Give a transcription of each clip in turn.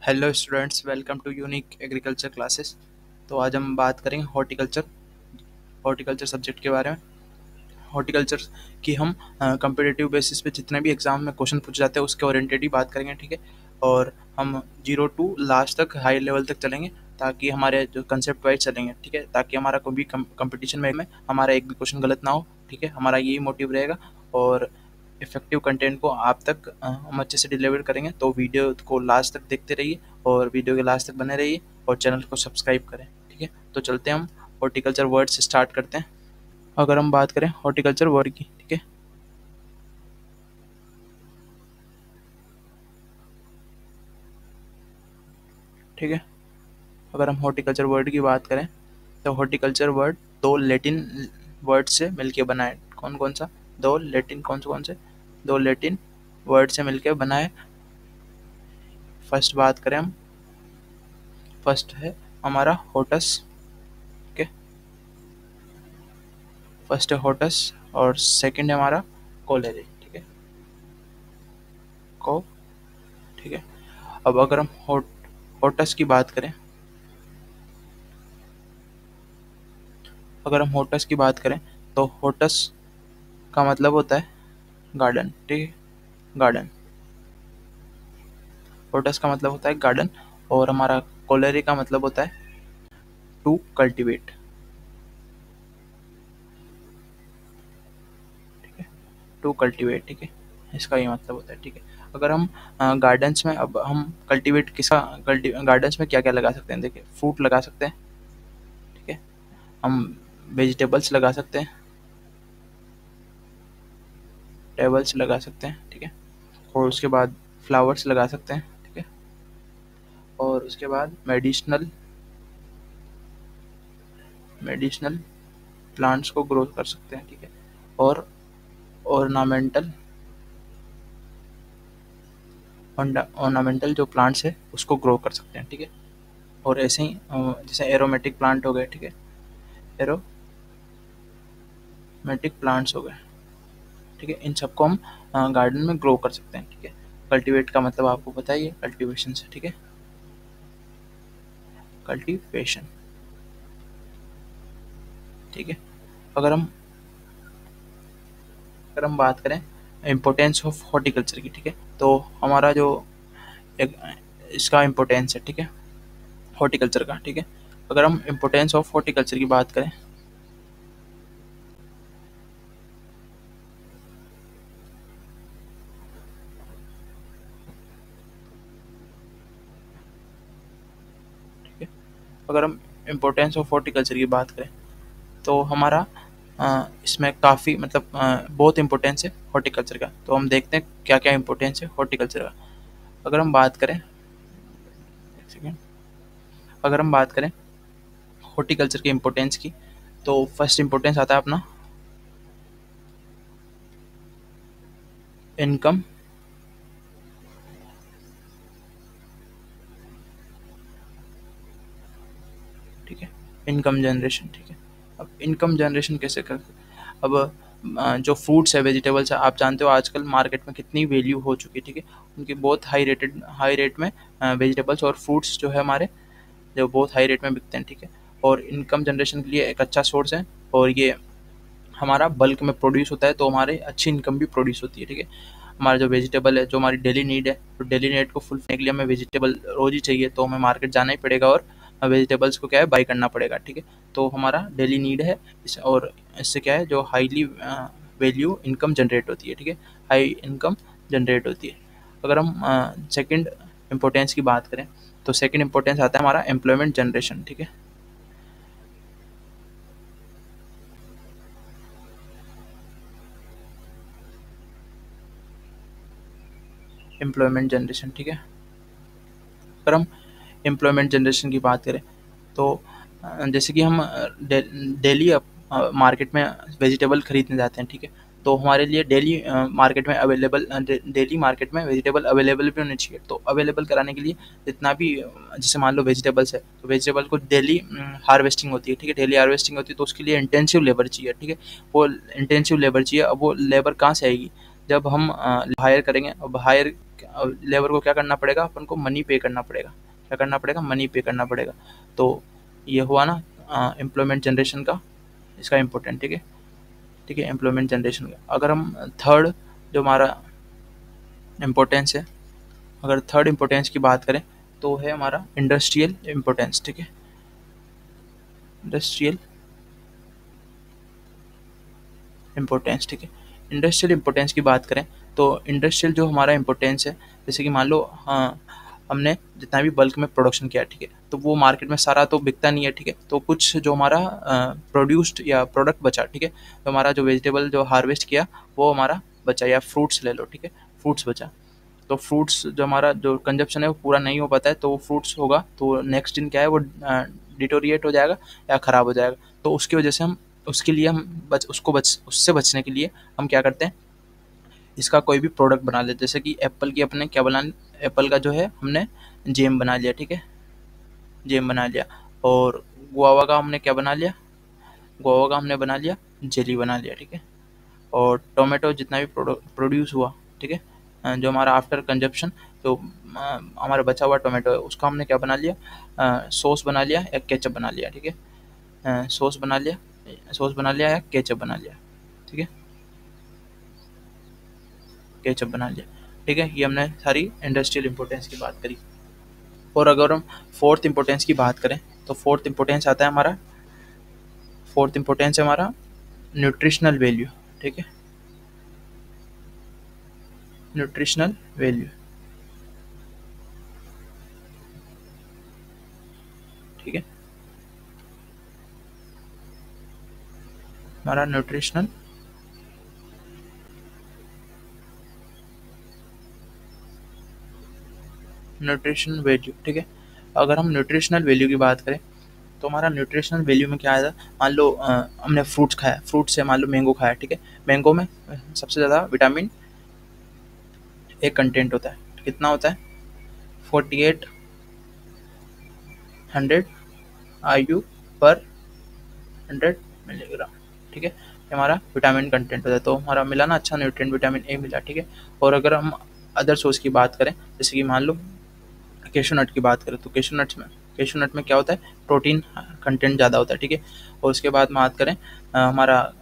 Hello students, welcome to unique agriculture classes. तो आज हम बात करेंगे हॉर्टिकल्चर सब्जेक्ट के बारे में। हॉर्टिकल्चर की हम कंपिटिटिव बेसिस पे जितने भी एग्जाम में क्वेश्चन पूछे जाते हैं उसके ओरिएंटेड ही बात करेंगे, ठीक है। और हम जीरो टू लास्ट तक हाई लेवल तक चलेंगे ताकि हमारे जो कंसेप्ट वाइज चलेंगे, ठीक है, ताकि हमारा कोई भी कंपटीशन में हमारा एक भी क्वेश्चन गलत ना हो, ठीक है। हमारा यही मोटिव रहेगा और इफेक्टिव कंटेंट को आप तक हम अच्छे से डिलीवर करेंगे। तो वीडियो को लास्ट तक देखते रहिए और वीडियो के लास्ट तक बने रहिए और चैनल को सब्सक्राइब करें, ठीक है। तो चलते हैं, हम हॉर्टिकल्चर वर्ड से स्टार्ट करते हैं। अगर हम बात करें हॉर्टिकल्चर वर्ड की, ठीक है, ठीक है। अगर हम हॉर्टिकल्चर वर्ड की बात करें तो हॉर्टिकल्चर वर्ड दो लैटिन वर्ड से मिलके बना है। कौन कौन सा? दो लैटिन वर्ड से मिलके बना है। फर्स्ट बात करें हम, फर्स्ट है हमारा होटस, ठीक है। फर्स्ट है होटस और सेकंड है हमारा कोलेरी, ठीक है, को, ठीक है। अब अगर हम होटस की बात करें, तो होटस का मतलब होता है गार्डन, ठीक है, गार्डन। होटस का मतलब होता है गार्डन और हमारा कोलेरी का मतलब होता है टू कल्टीवेट, ठीक है, टू कल्टीवेट, ठीक है। इसका ये मतलब होता है, ठीक है। अगर हम गार्डन्स में, अब हम कल्टीवेट किसका, गार्डन्स में क्या क्या लगा सकते हैं? देखिए, फ्रूट लगा सकते हैं, ठीक है। हम वेजिटेबल्स लगा सकते हैं, टेबल्स लगा सकते हैं, ठीक है। और उसके बाद फ्लावर्स लगा सकते हैं, ठीक है। और उसके बाद मेडिसिनल मेडिसिनल प्लांट्स को ग्रो कर सकते हैं, ठीक है। और ऑर्नामेंटल ऑर्नामेंटल जो प्लांट्स है उसको ग्रो कर सकते हैं, ठीक है। और ऐसे ही जैसे एरोमेटिक प्लांट हो गए, ठीक है, एरोमेटिक प्लांट्स हो गए, ठीक है। इन सबको हम गार्डन में ग्रो कर सकते हैं, ठीक है। कल्टीवेट का मतलब आपको पता ही है, कल्टीवेशन से, ठीक है, कल्टीवेशन, ठीक है। अगर हम अगर हम बात करें इम्पोर्टेंस ऑफ हॉर्टिकल्चर की, ठीक है, तो हमारा जो एक इसका इम्पोर्टेंस है, ठीक है, हॉर्टिकल्चर का, ठीक है। अगर हम इम्पोर्टेंस ऑफ हॉर्टिकल्चर की बात करें, ठीक है, अगर हम इम्पोर्टेंस ऑफ हॉर्टिकल्चर की बात करें तो हमारा इसमें काफ़ी मतलब बहुत इम्पोर्टेंस है हॉर्टिकल्चर का। तो हम देखते हैं क्या क्या इम्पोर्टेंस है हॉर्टिकल्चर का। अगर हम बात करें, एक सेकेंड, अगर हम बात करें हॉर्टिकल्चर के इम्पोर्टेंस की, तो फर्स्ट इम्पोर्टेंस आता है अपना इनकम, ठीक है, इनकम जनरेशन, ठीक है। अब इनकम जनरेशन कैसे कर, अब जो फ्रूट्स है, वेजिटेबल्स है, आप जानते हो आजकल मार्केट में कितनी वैल्यू हो चुकी है, ठीक है। उनकी बहुत हाई रेट में वेजिटेबल्स और फ्रूट्स जो है हमारे, जो बहुत हाई रेट में बिकते हैं, ठीक है। और इनकम जनरेशन के लिए एक अच्छा सोर्स है और ये हमारा बल्क में प्रोड्यूस होता है तो हमारे अच्छी इनकम भी प्रोड्यूस होती है, ठीक है। हमारा जो वेजिटेबल है, जो हमारी डेली नीड है, तो डेली नीड को फुल करने के लिए हमें वेजिटेबल रोज ही चाहिए, तो हमें मार्केट जाना ही पड़ेगा और वेजिटेबल्स को क्या है, बाई करना पड़ेगा, ठीक है। तो हमारा डेली नीड है और इससे क्या है, जो हाईली वैल्यू इनकम जनरेट होती है, ठीक है, हाई इनकम जनरेट होती है। अगर हम सेकंड इम्पोर्टेंस की बात करें तो सेकंड इम्पोर्टेंस आता है हमारा एम्प्लॉयमेंट जनरेशन, ठीक है, एम्प्लॉयमेंट जनरेशन, ठीक है। अगर हम एम्प्लॉयमेंट जनरेशन की बात करें तो जैसे कि हम डेली मार्केट में वेजिटेबल खरीदने जाते हैं, ठीक है। तो हमारे लिए डेली मार्केट में अवेलेबल डेली मार्केट में वेजिटेबल अवेलेबल भी होने चाहिए। तो अवेलेबल कराने के लिए जितना भी जैसे मान लो वेजिटेबल्स है, तो वेजिटेबल को डेली हार्वेस्टिंग होती है, ठीक है, डेली हार्वेस्टिंग होती है, तो उसके लिए इंटेंसिव लेबर चाहिए, ठीक है। वो इंटेंसिव लेबर चाहिए। अब वो लेबर कहाँ से आएगी? जब हम हायर करेंगे, अब हायर लेबर को क्या करना पड़ेगा, अपन को मनी पे करना पड़ेगा। क्या करना पड़ेगा, मनी पे करना पड़ेगा। तो ये हुआ ना एम्प्लॉयमेंट जनरेशन का, इसका इम्पोर्टेंट, ठीक है। ठीक है, एम्प्लॉयमेंट जनरेशन का। अगर हम थर्ड जो हमारा इम्पोर्टेंस है, अगर थर्ड इम्पोर्टेंस की बात करें तो है हमारा इंडस्ट्रियल इम्पोर्टेंस, ठीक है। इंडस्ट्रियल इम्पोर्टेंस, ठीक है। इंडस्ट्रियल इम्पोर्टेंस की बात करें तो इंडस्ट्रियल जो हमारा इम्पोर्टेंस है, जैसे कि मान लो हमने जितना भी बल्क में प्रोडक्शन किया, ठीक है, तो वो मार्केट में सारा तो बिकता नहीं है, ठीक है। तो कुछ जो हमारा प्रोड्यूस्ड या प्रोडक्ट बचा, ठीक है, तो हमारा जो वेजिटेबल जो हार्वेस्ट किया वो हमारा बचा, या फ्रूट्स ले लो, ठीक है, फ्रूट्स बचा। तो फ्रूट्स जो हमारा जो कंजप्शन है वो पूरा नहीं हो पाता है, तो वो फ्रूट्स होगा तो नेक्स्ट दिन क्या है वो डिटोरिएट हो जाएगा या ख़राब हो जाएगा। तो उसकी वजह से हम उसके लिए हम उससे बचने के लिए हम क्या करते हैं, इसका कोई भी प्रोडक्ट बना लेते हैं। जैसे कि एप्पल की अपने क्या बना, एप्पल का जो है हमने जेम बना लिया, ठीक है, जेम बना लिया। और गुआवा का हमने क्या बना लिया, गुआवा का हमने बना लिया जेली बना लिया, ठीक है। और टोमेटो जितना भी प्रोड्यूस हुआ, ठीक है, जो हमारा आफ्टर कंजप्शन जो हमारा बचा हुआ टोमेटो है उसका हमने क्या बना लिया, सॉस बना लिया या केचप बना लिया, ठीक है। सॉस बना लिया या केचप बना लिया, ठीक है, केचप बना लिया, ठीक है। ये हमने सारी इंडस्ट्रियल इम्पोर्टेंस की बात करी। और अगर हम फोर्थ इम्पोर्टेंस की बात करें तो फोर्थ इम्पोर्टेंस आता है हमारा, फोर्थ इम्पोर्टेंस है हमारा न्यूट्रिशनल वैल्यू, ठीक है, न्यूट्रिशनल वैल्यू, ठीक है, हमारा न्यूट्रिशनल न्यूट्रिशन वैल्यू, ठीक है। अगर हम न्यूट्रिशनल वैल्यू की बात करें तो हमारा न्यूट्रिशनल वैल्यू में क्या आया था, मान लो हमने फ्रूट्स खाया, फ्रूट से मान लो मैंगो खाया, ठीक है। मैंगो में सबसे ज़्यादा विटामिन एक कंटेंट होता है, कितना होता है, 4800 IU पर 100 मिलीग्राम, ठीक है। ये हमारा विटामिन कंटेंट होता है, तो हमारा मिला ना अच्छा न्यूट्रिएंट विटामिन ए मिला, ठीक है। और अगर हम अदर सोर्स की बात करें, जैसे कि मान लो कैशू नट की बात करें तो कैशू नट में क्या होता है, प्रोटीन कंटेंट ज़्यादा होता है, ठीक है। और उसके बाद बात करें हमारा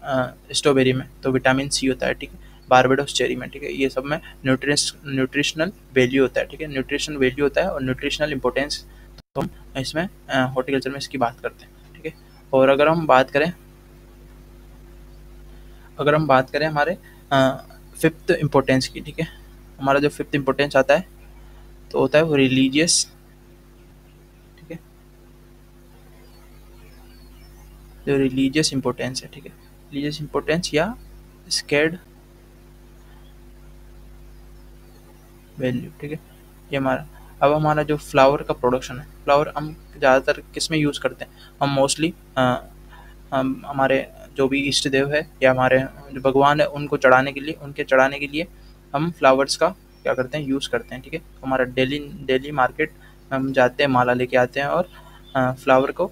स्ट्रॉबेरी में तो विटामिन सी होता है, ठीक है। बारबेडोस चेरी में, ठीक है। ये सब में न्यूट्रिशनल वैल्यू होता है, ठीक है, न्यूट्रिशन वैल्यू होता है और न्यूट्रिशनल इंपॉर्टेंस, तो हम इसमें हॉर्टिकल्चर में इसकी बात करते हैं, ठीक है। और अगर हम बात करें हमारे फिफ्थ इम्पोर्टेंस की, ठीक है, हमारा जो फिफ्थ इम्पोर्टेंस आता है तो होता है वो रिलीजियस, ठीक है, जो रिलीजियस इंपॉर्टेंस है, ठीक है, रिलीजियस इंपॉर्टेंस या स्केर्ड वैल्यू, ठीक है, ये हमारा। अब हमारा जो फ्लावर का प्रोडक्शन है, फ्लावर हम ज़्यादातर किस में यूज़ करते हैं, हम मोस्टली हम हमारे जो भी इष्ट देव है या हमारे जो भगवान है उनको चढ़ाने के लिए, उनके चढ़ाने के लिए हम फ्लावर्स का क्या करते हैं, यूज़ करते हैं, ठीक है। हमारा डेली डेली मार्केट हम जाते हैं, माला लेके आते हैं और फ्लावर को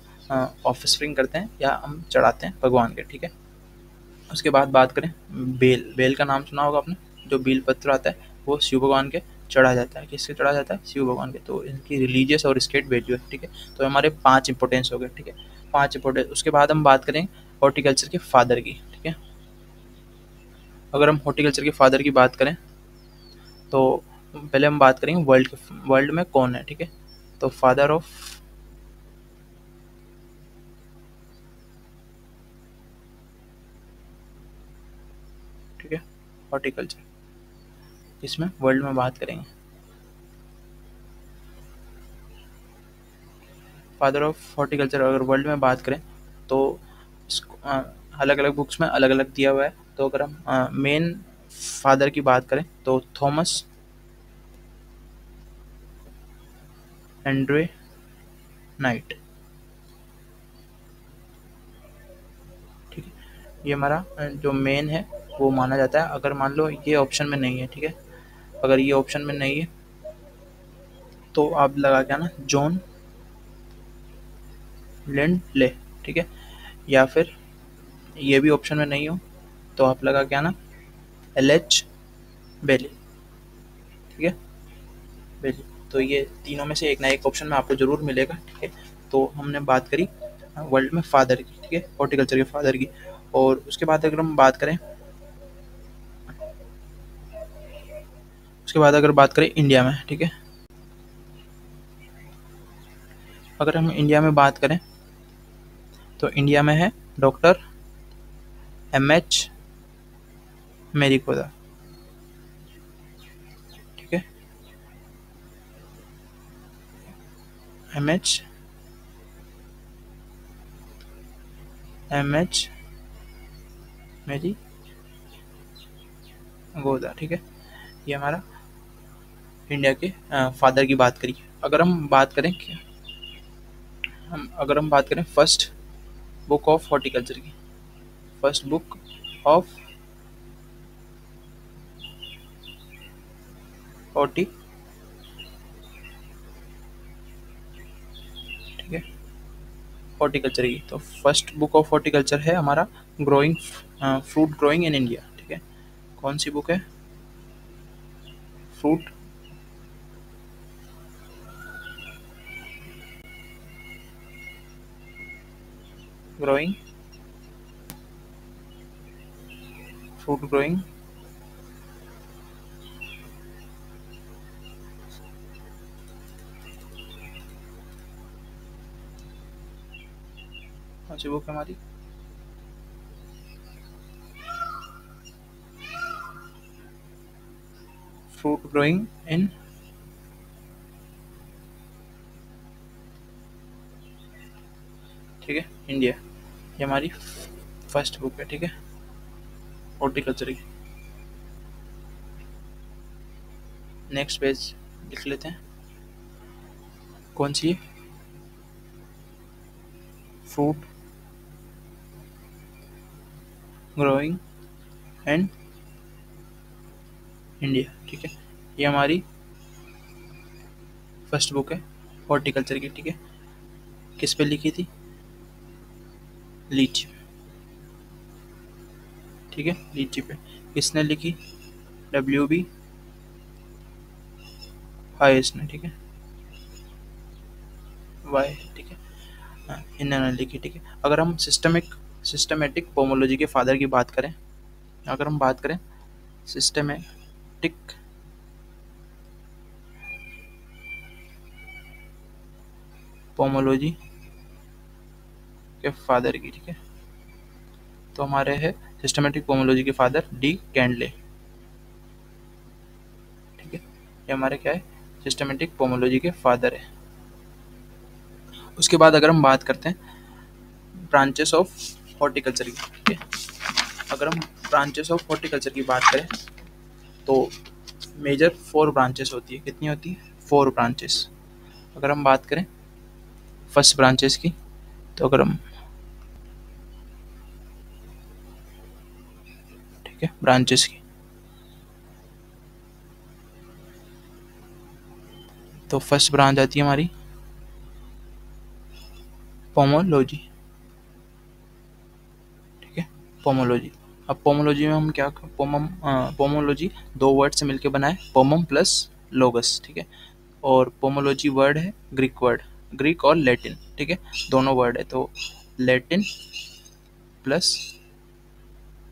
ऑफस्प्रिंग करते हैं या हम चढ़ाते हैं भगवान के, ठीक है। उसके बाद बात करें बेल, बेल का नाम सुना होगा आपने, जो बेल पत्र आता है वो शिव भगवान के चढ़ा जाता है, किसके चढ़ा जाता है, शिव भगवान के। तो इनकी रिलीजियस और स्टेट वैल्यू है, ठीक है। तो हमारे 5 इंपॉर्टेंस हो गए, ठीक है, 5 इंपॉर्टेंस। उसके बाद हम बात करें हॉर्टिकल्चर के फादर की, ठीक है। अगर हम हॉर्टिकल्चर के फादर की बात करें तो पहले हम बात करेंगे वर्ल्ड में कौन है, ठीक है। तो फादर ऑफ ठीक है हॉर्टिकल्चर, इसमें वर्ल्ड में बात करेंगे फादर ऑफ हॉर्टिकल्चर। अगर वर्ल्ड में बात करें तो अलग अलग बुक्स में अलग अलग दिया हुआ है। तो अगर हम मेन फादर की बात करें तो थॉमस एंड्रे नाइट, ठीक है। ये हमारा जो मेन है वो माना जाता है। अगर मान लो ये ऑप्शन में नहीं है, ठीक है, अगर ये ऑप्शन में नहीं है तो आप लगा के आना जॉन लिंडले, ठीक है। या फिर ये भी ऑप्शन में नहीं हो तो आप लगा के आना LH बेली, ठीक है, बेली। तो ये तीनों में से एक ना एक ऑप्शन में आपको जरूर मिलेगा, ठीक है। तो हमने बात करी वर्ल्ड में फादर की, ठीक है, हॉर्टिकल्चर के फादर की। और उसके बाद अगर हम बात करें, इंडिया में, ठीक है, अगर हम इंडिया में बात करें तो इंडिया में है डॉक्टर एम.एच. मेरिकोदा, ठीक है, एम.एच. मेरी गोदा, ठीक है। ये हमारा इंडिया के फादर की बात करी। अगर हम बात करें फर्स्ट बुक ऑफ हॉर्टिकल्चर की, फर्स्ट बुक ऑफ हॉर्टी, ठीक है, हॉर्टिकल्चर की, तो फर्स्ट बुक ऑफ हॉर्टिकल्चर है हमारा growing fruit growing in India, ठीक है। कौन सी बुक है? फ्रूट ग्रोइंग, फ्रूट ग्रोइंग कौन सी बुक है हमारी? फ्रूट ग्रोइंग इन, ठीक है, इंडिया। ये हमारी फर्स्ट बुक है, ठीक है, हॉर्टिकल्चर की। नेक्स्ट पेज लिख लेते हैं, कौन सी? फ्रूट ग्रोइंग एंड इंडिया, ठीक है। ये हमारी फर्स्ट बुक है हॉर्टिकल्चर की, ठीक है। किस पे लिखी थी? लीची, ठीक है, लीची पे। किसने लिखी? W.B. हाइस ने, ठीक है, वाई, ठीक है, इन्होंने लिखी, ठीक है। अगर हम सिस्टमेटिक पोमोलॉजी के फादर की बात करें, अगर हम बात करें सिस्टमेटिक पोमोलॉजी के फादर की, ठीक है, तो हमारे है सिस्टमेटिक पोमोलॉजी के फादर डी कैंडले, ठीक है। ये हमारे क्या है? सिस्टमेटिक पोमोलॉजी के फादर है। उसके बाद अगर हम बात करते हैं ब्रांचेस ऑफ हॉर्टिकल्चर की, ठीक है, अगर हम ब्रांचेस ऑफ हॉर्टिकल्चर की बात करें तो मेजर 4 ब्रांचेस होती है। कितनी होती है? 4 ब्रांचेस। अगर हम बात करें फर्स्ट ब्रांचेस की, तो अगर हम, ठीक है, ब्रांचेस की, तो फर्स्ट ब्रांच आती है हमारी पोमोलॉजी, ठीक है, पोमोलॉजी। अब पोमोलॉजी में हम क्या, पोमोलॉजी 2 वर्ड से मिलकर बना है, पोमम प्लस लोगस, ठीक है। और पोमोलॉजी वर्ड है ग्रीक वर्ड, ग्रीक और लैटिन, ठीक है, दोनों वर्ड है। तो लैटिन प्लस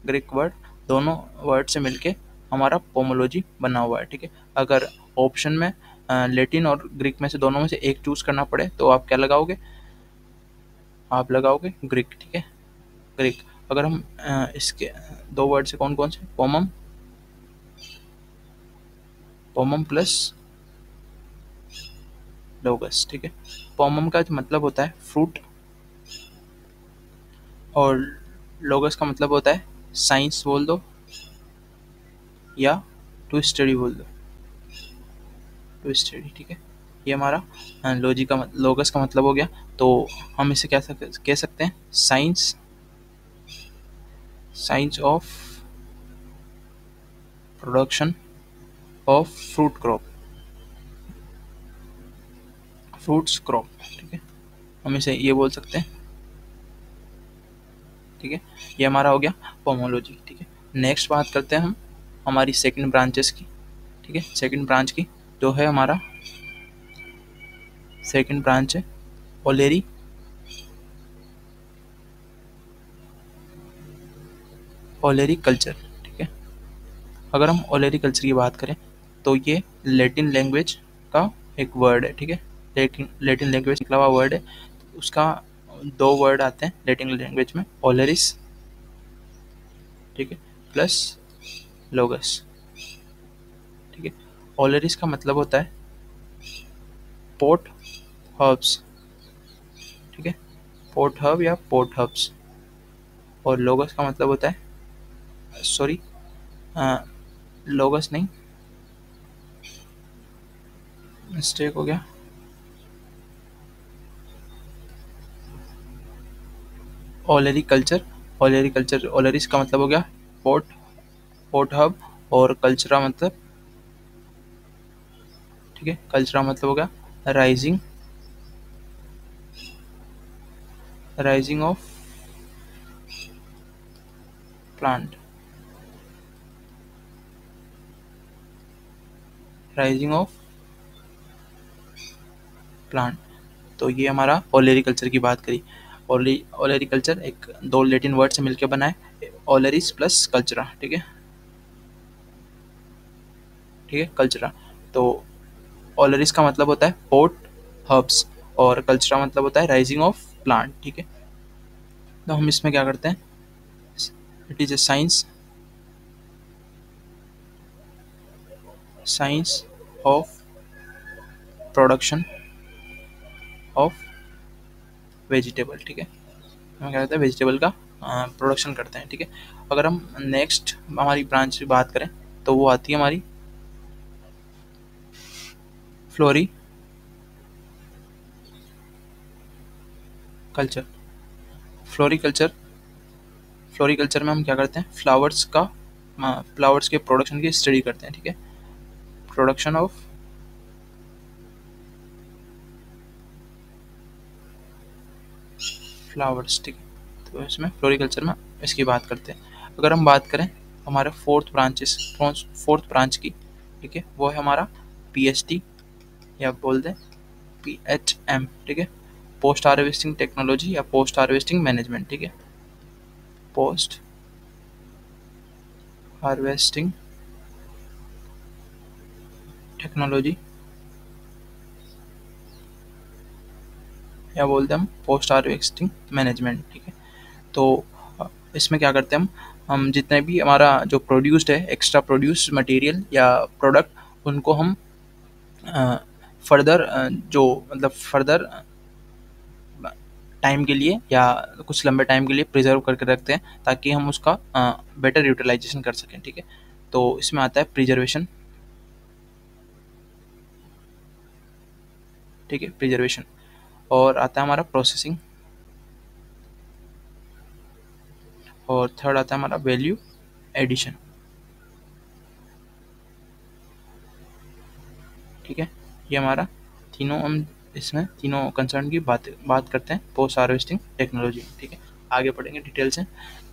ग्रीक वर्ड, दोनों वर्ड से मिलके हमारा पोमोलॉजी बना हुआ है, ठीक है। अगर ऑप्शन में लैटिन और ग्रीक में से दोनों में से एक चूज करना पड़े तो आप क्या लगाओगे? आप लगाओगे ग्रीक, ठीक है, ग्रीक। अगर हम इसके 2 वर्ड से कौन कौन से? पोमम, पोमम प्लस लोगस, ठीक है। पोमम का मतलब होता है फ्रूट और लोगस का मतलब होता है साइंस बोल दो या टू स्टडी बोल दो, टू स्टडी, ठीक है। ये हमारा लॉजी का लोगस का मतलब हो गया। तो हम इसे क्या कह सकते हैं? Science, science of production of fruit crop, fruits crop, ठीक है, हम इसे ये बोल सकते हैं, ठीक है। ये हमारा हो गया पोमोलॉजी, ठीक है। नेक्स्ट बात करते हैं हम हमारी सेकंड ब्रांचेस की, ठीक है। सेकंड ब्रांच की जो है हमारा सेकंड ब्रांच है ओलेरी ओलेरी कल्चर, ठीक है। अगर हम ओलेरी कल्चर की बात करें तो ये लैटिन लैंग्वेज का एक वर्ड है, ठीक है। लैटिन लैंग्वेज निकला हुआ वर्ड है। उसका दो वर्ड आते हैं लैटिन लैंग्वेज में, ओलेरिस, ठीक है, प्लस लोगस, ठीक है। ओलेरिस का मतलब होता है पोर्ट हर्ब्स, ठीक है, पोर्ट हर्ब या पोर्ट हर्ब्स। और लोगस का मतलब होता है, सॉरी, लोगस नहीं, मिस्टेक हो गया, ओलेरी कल्चर। ओलेरी कल्चर, ओलेरिस का मतलब हो गया पोर्ट, पोर्ट हब, और कल्चरा मतलब, ठीक है, कल्चरा मतलब हो गया rising, rising of plant, rising of plant. तो ये हमारा ओलेरी कल्चर की बात करी। ओलेरी कल्चर एक दो लैटिन वर्ड से मिलकर बना है, ओलेरिस प्लस कल्चरा, ठीक है, ठीक है, कल्चरा। तो ओलेरिस का मतलब होता है पोर्ट हर्ब्स और कल्चरा मतलब होता है राइजिंग ऑफ प्लांट, ठीक है। तो हम इसमें क्या करते हैं, it is a science, science of production of vegetable, ठीक है। हम क्या करते हैं, वेजिटेबल का प्रोडक्शन करते हैं, ठीक है। अगर हम नेक्स्ट हमारी ब्रांच की बात करें तो वो आती है हमारी फ्लोरी कल्चर। फ्लोरिकल्चर, फ्लोरिकल्चर में हम क्या करते हैं, फ्लावर्स का, फ्लावर्स के प्रोडक्शन की स्टडी करते हैं, ठीक है, प्रोडक्शन ऑफ फ्लावर्स, ठीक है। तो इसमें फ्लोरिकल्चर में इसकी बात करते हैं। अगर हम बात करें हमारे फोर्थ ब्रांच की, ठीक है, वो है हमारा पीएचडी या बोल दें पीएचएम, ठीक है, पोस्ट हार्वेस्टिंग टेक्नोलॉजी या पोस्ट हार्वेस्टिंग मैनेजमेंट, ठीक है, पोस्ट हार्वेस्टिंग टेक्नोलॉजी या बोलते हैं हम पोस्ट हार्वेस्टिंग मैनेजमेंट, ठीक है। तो इसमें क्या करते हैं हम जितने भी हमारा जो प्रोड्यूस्ड है एक्स्ट्रा प्रोड्यूस मटेरियल या प्रोडक्ट, उनको हम फर्दर जो मतलब फर्दर टाइम के लिए या कुछ लंबे टाइम के लिए प्रिजर्व करके रखते हैं ताकि हम उसका बेटर यूटिलाइजेशन कर सकें, ठीक है। तो इसमें आता है प्रिजर्वेशन, ठीक है, प्रिजर्वेशन। और आता है हमारा प्रोसेसिंग, और थर्ड आता है हमारा वैल्यू एडिशन, ठीक है। ये हमारा तीनों, हम इसमें तीनों कंसर्न की बात करते हैं पोस्ट हार्वेस्टिंग टेक्नोलॉजी, ठीक है। आगे पढ़ेंगे डिटेल से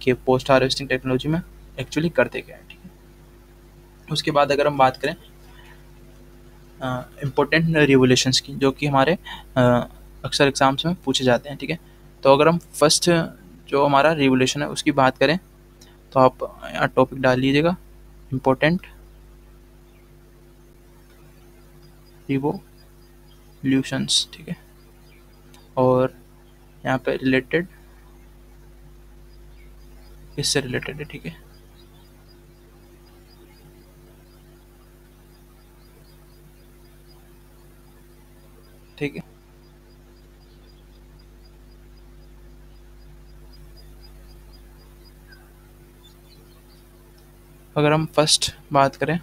कि पोस्ट हार्वेस्टिंग टेक्नोलॉजी में एक्चुअली करते क्या है, ठीक है। उसके बाद अगर हम बात करें इम्पोर्टेंट रिवोल्यूशंस की, जो कि हमारे अक्सर एग्जाम्स में पूछे जाते हैं, ठीक है। तो अगर हम फर्स्ट जो हमारा रिवोल्यूशन है उसकी बात करें तो आप यहाँ टॉपिक डाल लीजिएगा, इम्पोर्टेंट रिवोल्यूशंस, ठीक है। और यहाँ पे रिलेटेड, इससे रिलेटेड है, ठीक है, ठीक है। अगर हम फर्स्ट बात करें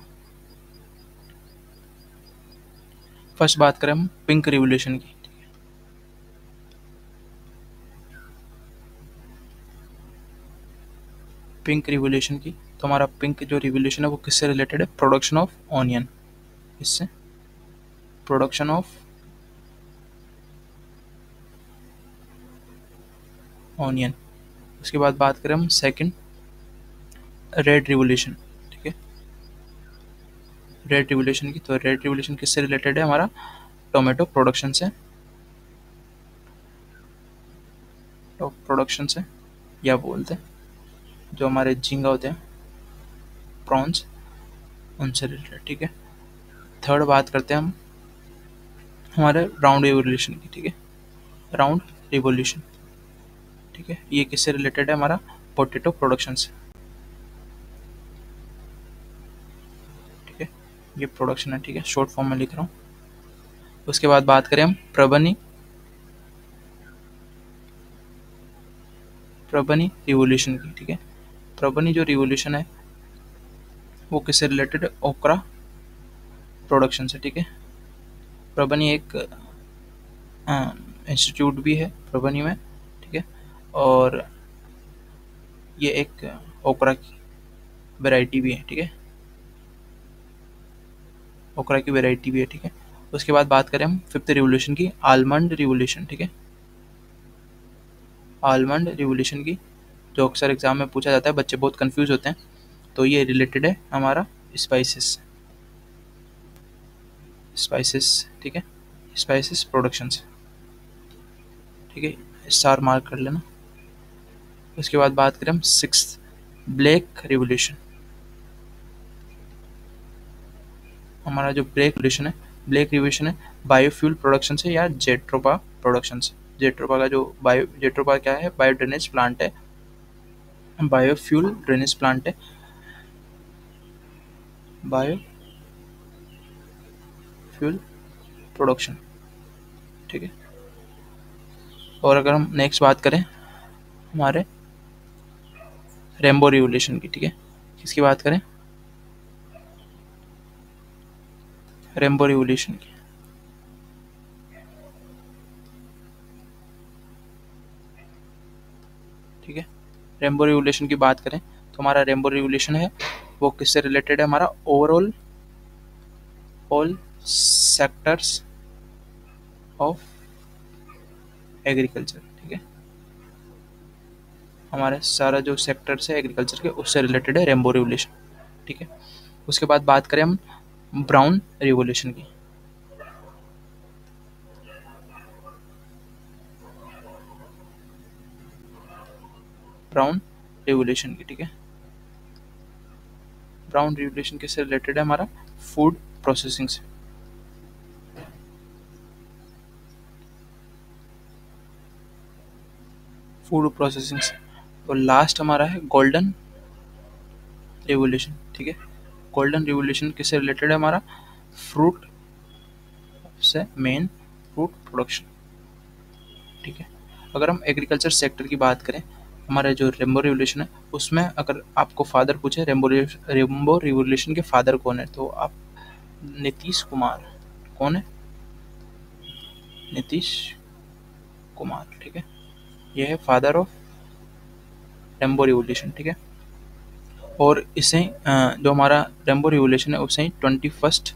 हम पिंक रिवोल्यूशन की, पिंक रिवोल्यूशन की, तो हमारा पिंक जो रिवोल्यूशन है वो किससे रिलेटेड है, प्रोडक्शन ऑफ ऑनियन, इससे प्रोडक्शन ऑफ ऑनियन। उसके बाद बात करें हम सेकंड रेड रिवोल्यूशन, ठीक है, रेड रिवोल्यूशन की, तो रेड रिवोल्यूशन किससे रिलेटेड है? हमारा टोमेटो प्रोडक्शन से, या बोलते हैं जो हमारे झींगा होते हैं, प्रॉन्स, उनसे रिलेटेड, ठीक है। थर्ड बात करते हैं हम हमारे राउंड रिवोल्यूशन की, ठीक है। राउंड रिवोल्यूशन, ठीक है, ये किससे रिलेटेड है? हमारा पोटैटो प्रोडक्शन से, ठीक है। ये प्रोडक्शन है, ठीक है, शॉर्ट फॉर्म में लिख रहा हूँ। उसके बाद बात करें हम प्रबनी रिवोल्यूशन की, ठीक है। प्रबनी जो रिवोल्यूशन है वो किससे रिलेटेड है? ओकरा प्रोडक्शन से, ठीक है। प्रबनी एक इंस्टीट्यूट भी है प्रबनी में, ठीक है। और ये एक ओकरा की वैरायटी भी है, ठीक है, ओकरा की वैरायटी भी है, ठीक है। उसके बाद बात करें हम फिफ्थ रिवोल्यूशन की, आलमंड रिवोल्यूशन, ठीक है। आलमंड रिवोल्यूशन की, जो अक्सर एग्जाम में पूछा जाता है, बच्चे बहुत कंफ्यूज होते हैं। तो ये रिलेटेड है हमारा स्पाइसेस, ठीक है, स्पाइसेस प्रोडक्शन से, ठीक है, स्टार मार्क कर लेना। उसके बाद बात करें हम सिक्स्थ ब्लैक रिवोल्यूशन। हमारा जो ब्लैक रिवोल्यूशन है बायोफ्यूल प्रोडक्शन से या जेट्रोपा प्रोडक्शन से। जेट्रोपा का जो जेट्रोपा क्या है? बायो ड्रेनेज प्लांट है, बायोफ्यूल ड्रेनेज प्लांट है, बायोफ्यूल प्रोडक्शन, ठीक है। और अगर हम नेक्स्ट बात करें हमारे रेनबो रिवोल्यूशन की, ठीक है, किसकी बात करें? रेनबो रिवोल्यूशन की, ठीक है। रेनबो रिवोल्यूशन की बात करें तो हमारा रेनबो रिवोल्यूशन है वो किससे रिलेटेड है? हमारा overall all sectors of agriculture, ठीक है। हमारे सारा जो सेक्टर्स है एग्रीकल्चर के उससे रिलेटेड है रेनबो रिवोल्यूशन, ठीक है। उसके बाद बात करें हम ब्राउन रिवोल्यूशन की, ब्राउन रिवोल्यूशन की, ठीक है। ब्राउन रिवोल्यूशन किससे रिलेटेड है? हमारा फूड प्रोसेसिंग से, फूड प्रोसेसिंग से। और लास्ट हमारा है गोल्डन रिवोल्यूशन, ठीक है। गोल्डन रिवोल्यूशन किससे रिलेटेड है? हमारा फ्रूट से, मेन फ्रूट प्रोडक्शन, ठीक है। अगर हम एग्रीकल्चर सेक्टर की बात करें, हमारा जो रेनबो रिवोल्यूशन है उसमें अगर आपको फादर पूछे रेनबो रिवोल्यूशन के फादर कौन है, तो आप नीतीश कुमार, कौन है? नीतीश कुमार, ठीक है। यह है फादर ऑफ रेनबो रिवोल्यूशन, ठीक है। और इसे जो हमारा रेनबो रिवोल्यूशन है उसे 21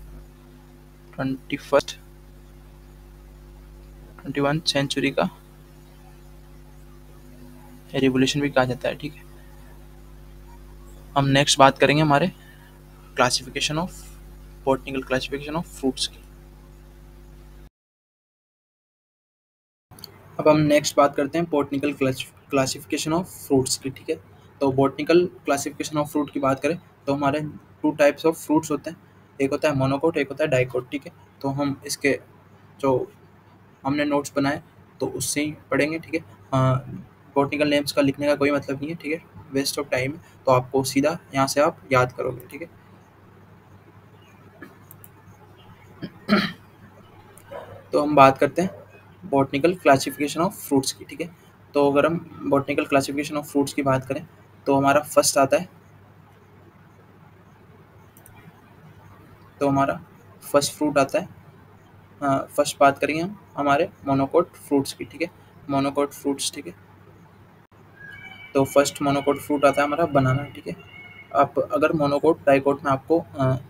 सेंचुरी का रिवोल्यूशन भी कहा जाता है, ठीक है। हम नेक्स्ट बात करेंगे हमारे classification of botanical classification of fruits की। अब हम नेक्स्ट बात करते हैं बॉटनिकल क्लासिफिकेशन ऑफ फ्रूट्स की, ठीक है। तो बॉटनिकल क्लासिफिकेशन ऑफ फ्रूट की बात करें तो हमारे टू टाइप्स ऑफ फ्रूट्स होते हैं, एक होता है मोनोकोट, एक होता है डाइकोट, ठीक है। तो हम इसके जो हमने नोट्स बनाए तो उससे ही पढ़ेंगे, ठीक है। बॉटनिकल नेम्स का लिखने का कोई मतलब नहीं है, ठीक है, वेस्ट ऑफ टाइम है। तो आपको सीधा यहाँ से आप याद करोगे, ठीक है। तो हम बात करते हैं बॉटनिकल क्लासिफिकेशन ऑफ फ्रूट्स की, ठीक है। तो अगर हम बॉटनिकल क्लासिफिकेशन ऑफ फ्रूट्स की बात करें तो हमारा फर्स्ट आता है, तो हमारा फर्स्ट फ्रूट आता है, फर्स्ट बात करेंगे हम हमारे मोनोकोट फ्रूट्स की, ठीक है, मोनोकोट फ्रूट्स, ठीक है। तो फर्स्ट मोनोकोट फ्रूट आता है हमारा बनाना, ठीक है। आप अगर मोनोकोट डाइकोट में आपको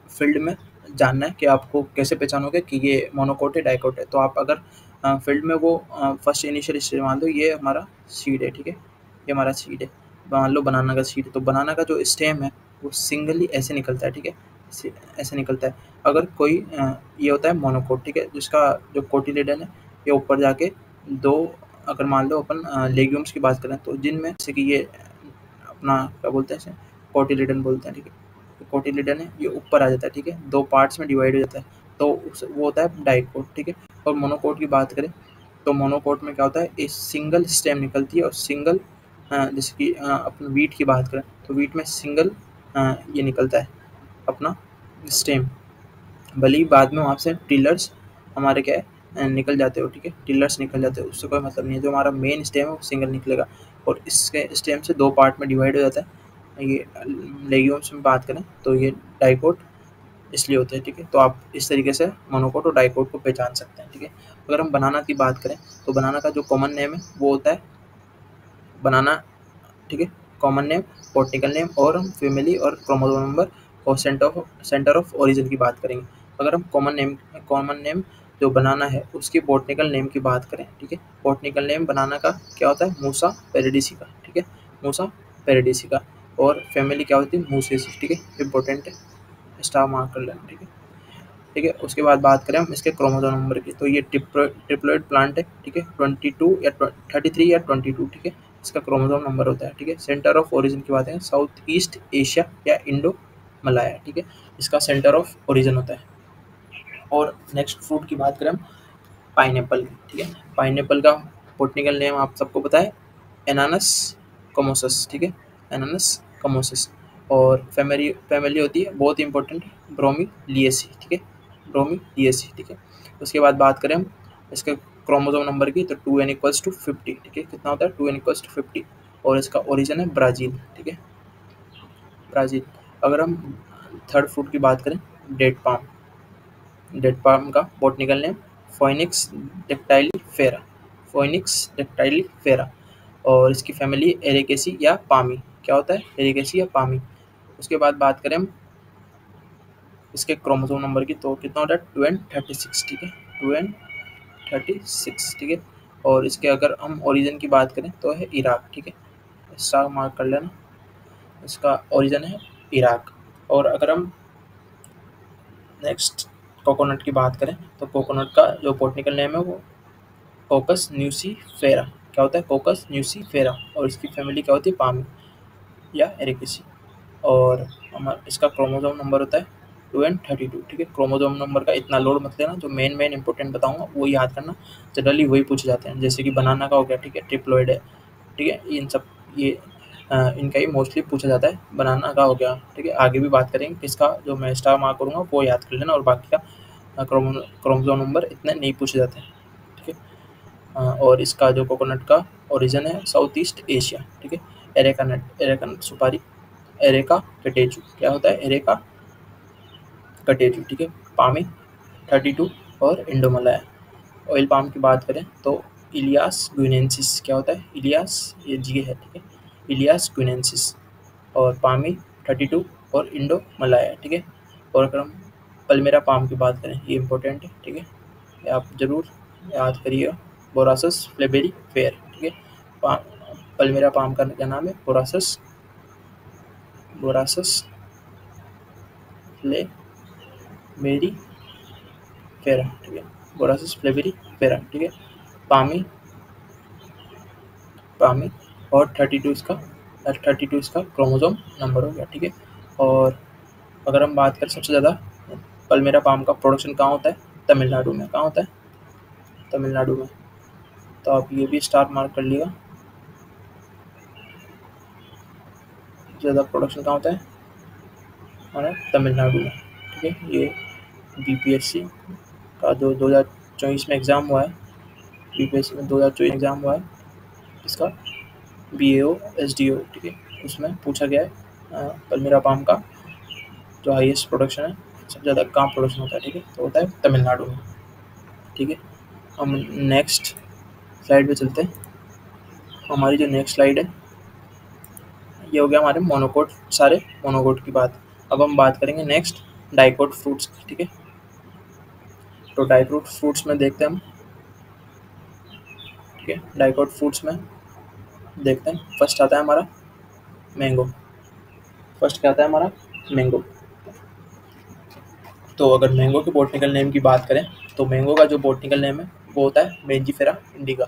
फील्ड में जानना है कि आपको कैसे पहचानोगे कि ये मोनोकोट है डाइकोट है, तो आप अगर फील्ड में वो फर्स्ट इनिशियल स्टेज मान लो ये हमारा सीड है, ठीक है, ये हमारा सीड है, मान लो बनाना का सीड है, तो बनाना का जो स्टेम है वो सिंगली ऐसे निकलता है, ठीक है। ऐसे निकलता है। अगर कोई ये होता है मोनोकोट, ठीक है, जिसका जो कोटिलेडन है ये ऊपर जाके दो, अगर मान लो अपन लेग्यूम्स की बात करें तो जिनमें जैसे कि ये अपना क्या बोलते हैं इसे, कोटिलेडन बोलते हैं, ठीक है। कोटिलेडन है ये ऊपर आ जाता है, ठीक है, दो पार्ट्स में डिवाइड हो जाता है, तो वो होता है डाइकोट, ठीक है। और मोनोकोट की बात करें तो मोनोकोट में क्या होता है, एक सिंगल स्टेम निकलती है और सिंगल, जैसे कि अपन वीट की बात करें तो वीट में सिंगल ये निकलता है अपना स्टेम। भले ही बाद में वहाँ से टिलर्स हमारे क्या है निकल जाते हो, ठीक है, टिलर्स निकल जाते हो, उससे कोई मतलब नहीं है। जो हमारा मेन स्टेम है वो सिंगल निकलेगा और इसके स्टेम से दो पार्ट में डिवाइड हो जाता है। ये लेग्यूम्स में बात करें तो ये डाइकोट इसलिए होते हैं, ठीक है। तो आप इस तरीके से मोनोकोट और डाइकोट को पहचान सकते हैं, ठीक है। अगर हम बनाना की बात करें तो बनाना का जो कॉमन नेम है वो होता है बनाना, ठीक है। कॉमन नेम, बॉटनिकल नेम और हम फैमिली और क्रोमोसोम नंबर और सेंटर ऑफ ओरिजिन की बात करेंगे। अगर हम कॉमन नेम जो बनाना है उसकी बॉटनिकल नेम की बात करें, ठीक है, बॉटनिकल नेम बनाना का क्या होता है, मूसा पेरिडिसिका, ठीक है, मूसा पेरिडिसिका। और फैमिली क्या होती है, मूसेसी, ठीक है, इंपॉर्टेंट है, स्टार मार्क कर लेना, ठीक है। ठीक है, उसके बाद बात करें हम इसके क्रोमोसोम नंबर की तो ये ट्रिप्लोइड प्लांट है, ठीक है, 22 या 33 या 22, ठीक है, इसका क्रोमोसोम नंबर होता है, ठीक है। सेंटर ऑफ ओरिजिन की बात है साउथ ईस्ट एशिया या इंडो मलाया, ठीक है, इसका सेंटर ऑफ ओरिजिन होता है। और नेक्स्ट फ्रूट की बात करें हम पाइनएप्पल की, ठीक है, पाइनएप्पल का बॉटनिकल नेम आप सबको पता है एनानस कमोसस, ठीक है, एनानस कमोसस। और फैमिली होती है बहुत इंपॉर्टेंट ब्रोमीलिएसी, ठीक है, ब्रोमीलिएसी, ठीक है। उसके बाद बात करें हम इसके क्रोमोसोम नंबर की तो 2n=50, ठीक है, कितना होता है 2n=50। और इसका ओरिजिन है ब्राज़ील, ठीक है, ब्राज़ील। अगर हम थर्ड फ्रूट की बात करें डेट पाम का बॉटनिकल नेम फोइनिक्स डेक्टाइलिफेरा, फोइनिक्स डेक्टाइलिफेरा। और इसकी फैमिली एरेकेसी या पामी, क्या होता है एरेकेसी या पामी। उसके बाद बात करें हम इसके क्रोमोसोम नंबर की तो कितना होता है 2n36, ठीक है, 2n36, ठीक है। और इसके अगर हम ओरिजिन की बात करें तो है इराक, ठीक है, स्टार मार्क कर लेना, इसका ओरिजिन है इराक। और अगर हम नेक्स्ट कोकोनट की बात करें तो कोकोनट का जो बॉटनिकल नेम है वो कोकस न्यूसीफेरा, क्या होता है कोकस न्यूसीफेरा। और इसकी फैमिली क्या होती है पामी या एरेकेसी। और हमारा इसका क्रोमोसोम नंबर होता है 2n32, ठीक है। क्रोमोसोम नंबर का इतना लोड मत लेना, जो मेन इंपॉर्टेंट बताऊंगा वो याद करना, जनरली वही पूछे जाते हैं। जैसे कि बनाना का हो गया, ठीक है, ट्रिप्लोइड है, ठीक है, इन सब ये इनका ही मोस्टली पूछा जाता है, बनाना का हो गया, ठीक है। आगे भी बात करेंगे किसका, जो मैं स्टार मार्क करूँगा वो याद कर लेना, और बाकी का क्रोमोसोम नंबर इतने नहीं पूछे जाते हैं, ठीक है। और इसका जो कोकोनट का ओरिजिन है साउथ ईस्ट एशिया, ठीक है। एरेका नट सुपारी, एरेका कटेजू, क्या होता है एरेका कटेजू, ठीक है। पामी 32 और इंडोमलाया। ऑयल पाम की बात करें तो इलियास ग्विनेंसिस, क्या होता है इलियास, ये जी है, ठीक है, इलियास ग्विनेंसिस। और पामी 32 और इंडो मलाया, ठीक है। और अगर हम पल्मेरा पाम की बात करें ये इंपॉर्टेंट है, ठीक है, ये आप ज़रूर याद करिएगा, बोरासस फ्लेबेरी फेयर, ठीक है। पल्मेरा पाम का क्या नाम है बोरासस, बोरासस फ्लेबेरी फेरा, ठीक है, बोरासस फ्लेबेरी फेरा, ठीक है। पामी पामी और 32 इसका क्रोमोसोम नंबर हो गया, ठीक है। और अगर हम बात करें सबसे ज़्यादा पल्मेरा पाम का प्रोडक्शन कहाँ होता है, तमिलनाडु में, कहाँ होता है तमिलनाडु में। तो आप ये भी स्टार मार्क कर लिएगा, ज़्यादा प्रोडक्शन कहाँ होता है हमारा तमिलनाडु में, ठीक है। ये बीपीएससी का जो 2024 में एग्ज़ाम हुआ है, बीपीएससी में 2024 एग्ज़ाम हुआ है इसका BAO SDO, ठीक है, उसमें पूछा गया है पल्मेरा पाम का जो हाईएस्ट प्रोडक्शन है, सबसे ज़्यादा कहाँ प्रोडक्शन होता है, ठीक है, तो होता है तमिलनाडु में, ठीक है। हम नेक्स्ट स्लाइड पे चलते हैं। हमारी जो नेक्स्ट स्लाइड है ये हो गया हमारे मोनोकोट, सारे मोनोकोट की बात। अब हम बात करेंगे नेक्स्ट डाइकोट फ्रूट्स की, ठीक है। तो डाइकोट फ्रूट्स में देखते हैं हम, ठीक है, डाइकोट फ्रूट्स में देखते हैं। फर्स्ट आता है हमारा मैंगो, फर्स्ट क्या आता है हमारा मैंगो। तो अगर मैंगो के बॉटनिकल नेम की बात करें तो मैंगो का जो बॉटनिकल नेम है वो होता है मेंजीफेरा इंडिका।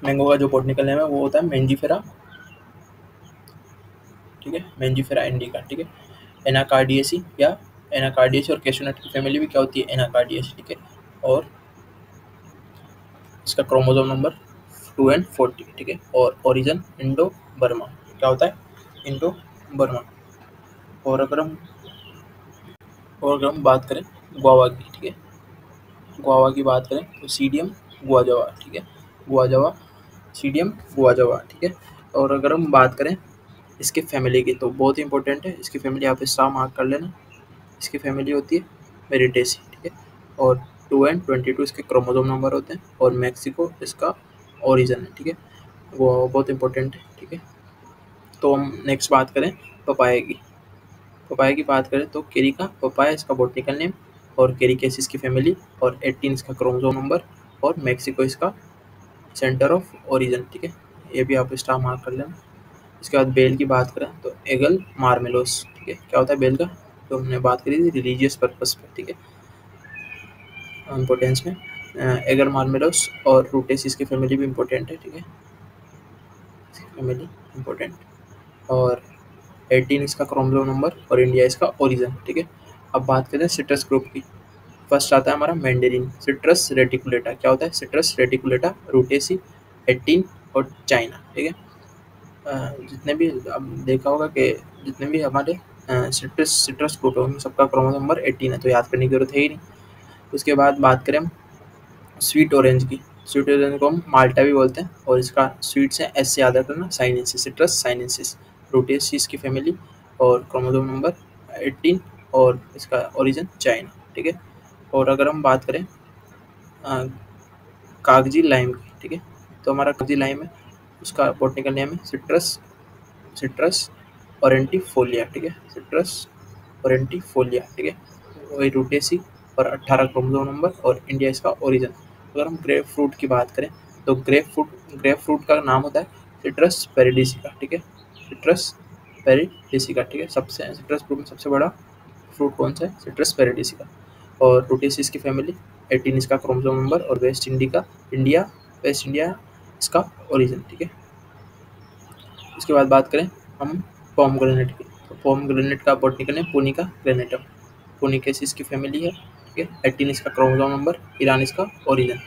मैंगो का जो बॉटनिकल नेम है वो होता है मेंजीफेरा, ठीक है, मेंजीफेरा इंडिका, ठीक है। एनाकार्डियेसी या एनाकार्डियेसी और कैशूनट की फैमिली भी क्या होती है, एनाकार्डियेसी, ठीक है। और इसका क्रोमोसोम नंबर 2 एंड 40, ठीक है। और ओरिजिन इंडो बर्मा, क्या होता है, इंडो बर्मा। और अगर हम बात करें गुआवा की, ठीक है, गुआवा की बात करें तो सीडियम गुआजावा, ठीक है, गुआजावा, सीडियम गुआजावा, ठीक है। और अगर हम बात करें इसके फैमिली की तो बहुत ही इंपॉर्टेंट है, इसकी फैमिली आप स्टार मार्क कर लेना। इसकी फैमिली होती है मेरिटेसी, ठीक है। और 2 एंड 22 इसके क्रोमोसोम नंबर होते हैं और मैक्सिको इसका ओरिजिन है, ठीक है। वो बहुत इंपॉर्टेंट है, ठीक है। तो हम नेक्स्ट बात करें पपाया की। पपाया की बात करें तो केरिका पपाया इसका बॉटनिकल नेम और केरिकेसिस की फैमिली और 18 इसका क्रोमोसोम नंबर और मैक्सिको इसका सेंटर ऑफ ओरिजिन, ठीक है। ये भी आप स्टार मार्क कर लेना। इसके बाद बेल की बात करें तो एगल मार्मेलोस, ठीक है, क्या होता है बेल का, तो हमने बात करी थी रिलीजियस पर्पस पर, ठीक है, इम्पोर्टेंस में। एगर मार्मेलोस और रूटेसिस की फैमिली भी इम्पोर्टेंट है, ठीक है, फैमिली इम्पोर्टेंट। और 18 इसका क्रोमोसोम नंबर और इंडिया इसका ओरिजिन, ठीक है। अब बात करें सिट्रस ग्रुप की। फर्स्ट आता है हमारा मैंडेरिन, सिट्रस रेटिकुलेटा, क्या होता है, सिट्रस रेटिकुलेटा, रूटेसी, 18 और चाइना, ठीक है। जितने भी अब देखा होगा कि जितने भी हमारे सिट्रस सिट्रस ग्रुप है उन सबका क्रोमोसोम नंबर 18 है, तो याद करने की जरूरत है ही नहीं। उसके बाद बात करें हम स्वीट ऑरेंज की। स्वीट ऑरेंज को हम माल्टा भी बोलते हैं और इसका स्वीट से एस से याद रखना, साइनेंसिस, सिट्रस साइनेंसिस, रूटेसिस की फैमिली और क्रोमोसोम नंबर 18 और इसका ओरिजिन चाइना, ठीक है। और अगर हम बात करें अ, कागजी लाइम की, ठीक है, तो हमारा कागजी लाइम है उसका बॉटनिकल नेम है सिट्रस सिट्रस ओरेंटिफोलिया, ठीक है, सिट्रस ओरेंटिफोलिया, ठीक है। वही रूटेसी और 18 क्रोमोसोम नंबर और इंडिया इसका ओरिजिन। अगर हम ग्रेप फ्रूट की बात करें तो ग्रेप फ्रूट का नाम होता है सिट्रस पेरिडिसिका, ठीक है, सिट्रस पेरिडिसिका, ठीक है। सबसे सिट्रस फ्रूट में सबसे बड़ा फ्रूट कौन सा है, सिट्रस पेरिडिसिका। और रूटेसिस की फैमिली 18 इसका क्रोमोसोम नंबर और वेस्ट इंडिया इसका ओरिजिन, ठीक है। उसके बाद बात करें हम पोमग्रेनेट की, तो पोमग्रेनेट का बॉटनिकल नेम पुनिका ग्रेनेटम, पुनिकेसिस की फैमिली है, ठीक है। 18 इसका क्रोमोसोम नंबर, ईरान इसका ओरिजिन।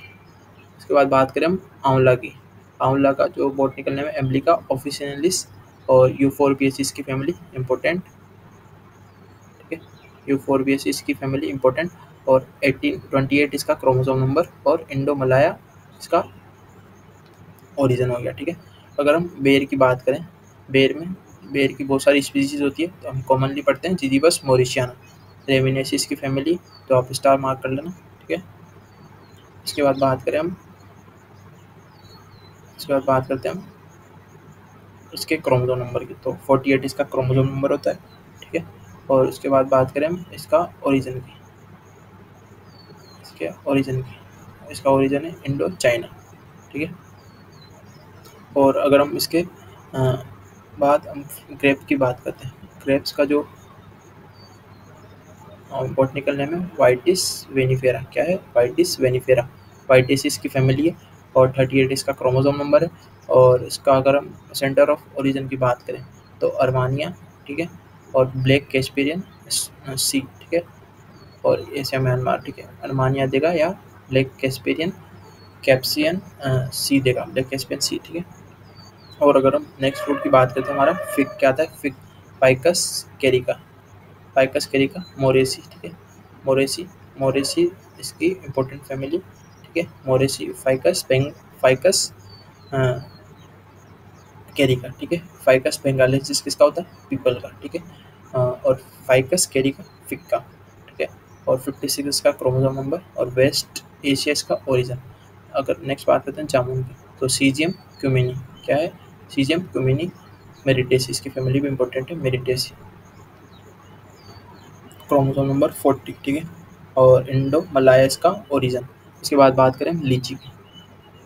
उसके बाद बात करें हम आंवला की। आंवला का जो बॉटनिकल नेम है एम्ब्लिका ऑफिशियलिस और यूफोरबिएसिस की फैमिली इंपॉर्टेंट, ठीक है, यूफोरबिएसिस की फैमिली इंपॉर्टेंट। और 28 इसका क्रोमोसोम नंबर और इंडो मलाया इसका ओरिजिन हो गया, ठीक है। अगर हम बेर की बात करें, बेर की बहुत सारी स्पीसीज होती है, तो हम कॉमनली पढ़ते हैं जिजीबस मॉरिशियाना, रेमिनेसिस की फैमिली, तो आप स्टार मार्क कर लेना, ठीक है। इसके बाद बात करें हम इसके बाद बात करते हैं हम इसके क्रोमोसोम नंबर की, तो 48 इसका क्रोमोसोम नंबर होता है, ठीक है। और उसके बाद बात करें हम इसका ओरिजिन की, इसका ओरिजिन है इंडो चाइना, ठीक है। और अगर हम इसके बाद हम ग्रेप की बात करते हैं, ग्रेप्स का जो बॉटनिकल नेम है वाइटिस वेनिफेरा, क्या है, वाइटिस वेनिफेरा, वाइटिसिस की फैमिली है और 38 इसका क्रोमोसोम नंबर है। और इसका अगर हम सेंटर ऑफ ओरिजिन की बात करें तो अर्मानिया, ठीक है, और ब्लैक कैस्पेरियन सी, ठीक है, और एशिया म्यांमार, ठीक है, अर्मानिया देगा या ब्लैक कैस्पेरियन कैप्सियन सी देगा, ब्लैक कैस्पियन सी, ठीक है। और अगर हम नेक्स्ट फ्रूट की बात करते हैं हमारा फिग क्या आता है, फिग फाइकस कैरिका, मोरेसी, ठीक है, मोरेसी मोरेसी इसकी इम्पोर्टेंट फैमिली, ठीक है, मोरेसी फाइकस कैरिका, ठीक है, फाइकस बेंगालेंसिस किसका होता है, पीपल का, ठीक है। और फाइकस कैरिका फिग का, ठीक है। और 56 इसका क्रोमोसोम नंबर और वेस्ट एशिया इसका ओरिजिन। अगर नेक्स्ट बात करते हैं जामुन की तो सीजियम क्यूमिनी, क्या है, सीजियम क्यूमिनी मेरिटेसी, इसकी फैमिली भी इंपॉर्टेंट है, मेरिटेसी, क्रोमोसोम नंबर 40, ठीक है। और इंडो मलाया इसका ओरिजिन। उसके बाद बात करें लीची की,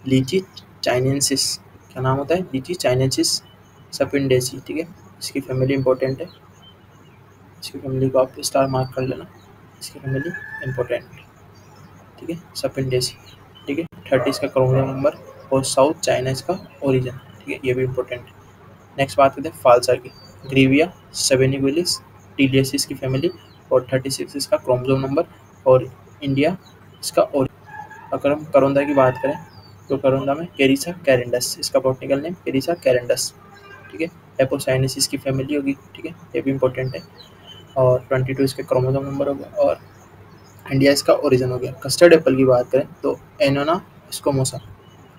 लीची चाइनेंसिस, क्या नाम होता है, लीची चाइनेंसिस सपिंडेसी, ठीक है। इसकी फैमिली इंपॉर्टेंट है, इसकी फैमिली को आप स्टार मार्क कर लेना, इसकी फैमिली इंपॉर्टेंट, ठीक है। सपिंडेसी, ठीक है। 30 इसका क्रोमोसोम नंबर और साउथ चाइना इसका ओरिजिन, ठीक है, ये भी इंपॉर्टेंट है। नेक्स्ट बात करते हैं फालसा की, ग्रीविया सेवेनिविलिस टीलियसिस की फैमिली और 36 इसका क्रोमोसोम नंबर और इंडिया इसका अगर हम करोंदा की बात करें तो करोंदा में केरिसा कैरेंडस, इसका बॉटनिकल नेम केरिसा कैरेंडस, ठीक है। एपोसाइनेसिस की फैमिली होगी, ठीक है, ये भी इंपॉर्टेंट है। और 22 इसके क्रोमोसोम नंबर हो गया और इंडिया इसका ओरिजिन हो गया। कस्टर्ड एप्पल की बात करें तो Annona squamosa,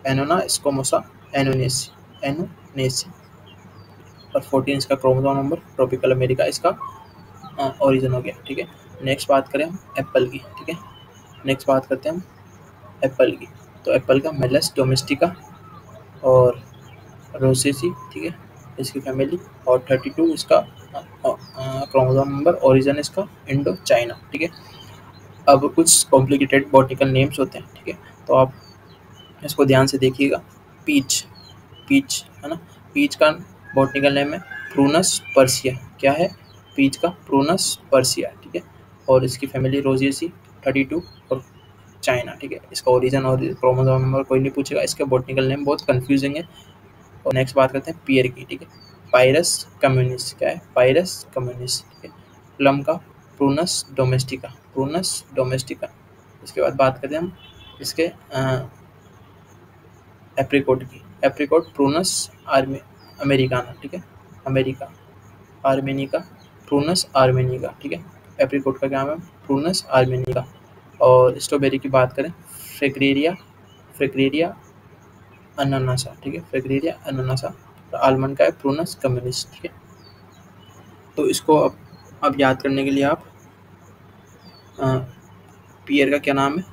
Annona squamosa Annonaceae, Annonaceae और 14 इसका क्रोमोसोम नंबर, ट्रॉपिकल अमेरिका इसका ओरिजिन हो गया, ठीक है। नेक्स्ट बात करें हम एप्पल की, ठीक है। नेक्स्ट बात करते हैं हम एप्पल की, तो एप्पल का मेलस डोमेस्टिका और रोसेसी, ठीक है, इसकी फैमिली और 32 इसका क्रोमोसोम नंबर, ओरिजिन इसका इंडो चाइना, ठीक है। अब कुछ कॉम्प्लिकेटेड बॉटनिकल नेम्स होते हैं, ठीक है, तो आप इसको ध्यान से देखिएगा। पीच, पीच है ना, पीच का बॉटनिकल नेम है प्रूनस पर्सिया, क्या है, पीच का प्रूनस पर्सिया, ठीक है। और इसकी फैमिली रोजिएसी, 32 और चाइना, ठीक है। इसका ओरिजिन और क्रोमोसोम नंबर कोई नहीं पूछेगा, इसके बॉटनिकल नेम बहुत कंफ्यूजिंग है। और नेक्स्ट बात करते हैं पियर की, ठीक है। पायरस कम्युनिस, क्या है, पायरस कम्युनिस, ठीक है। प्लम का प्रूनस डोमेस्टिका, प्रूनस डोमेस्टिका। इसके बाद बात करते हैं हम इसके एप्रिकॉट की, एप्रिकॉट प्रूनस अमेरिकाना, ठीक है, अमेरिका आर्मेनिका, प्रूनस आर्मेनिका, ठीक है। एप्रिकॉट का क्या नाम है, प्रूनस आर्मेनिका। और स्ट्रॉबेरी की बात करें फ्रेग्रेरिया, फ्रेग्रेरिया अनानासा, ठीक है, फ्रेग्रेरिया अनानासा। आलमंड का है प्रूनस कम्युनिस, ठीक है। तो इसको अब याद करने के लिए आप पियर का क्या नाम है,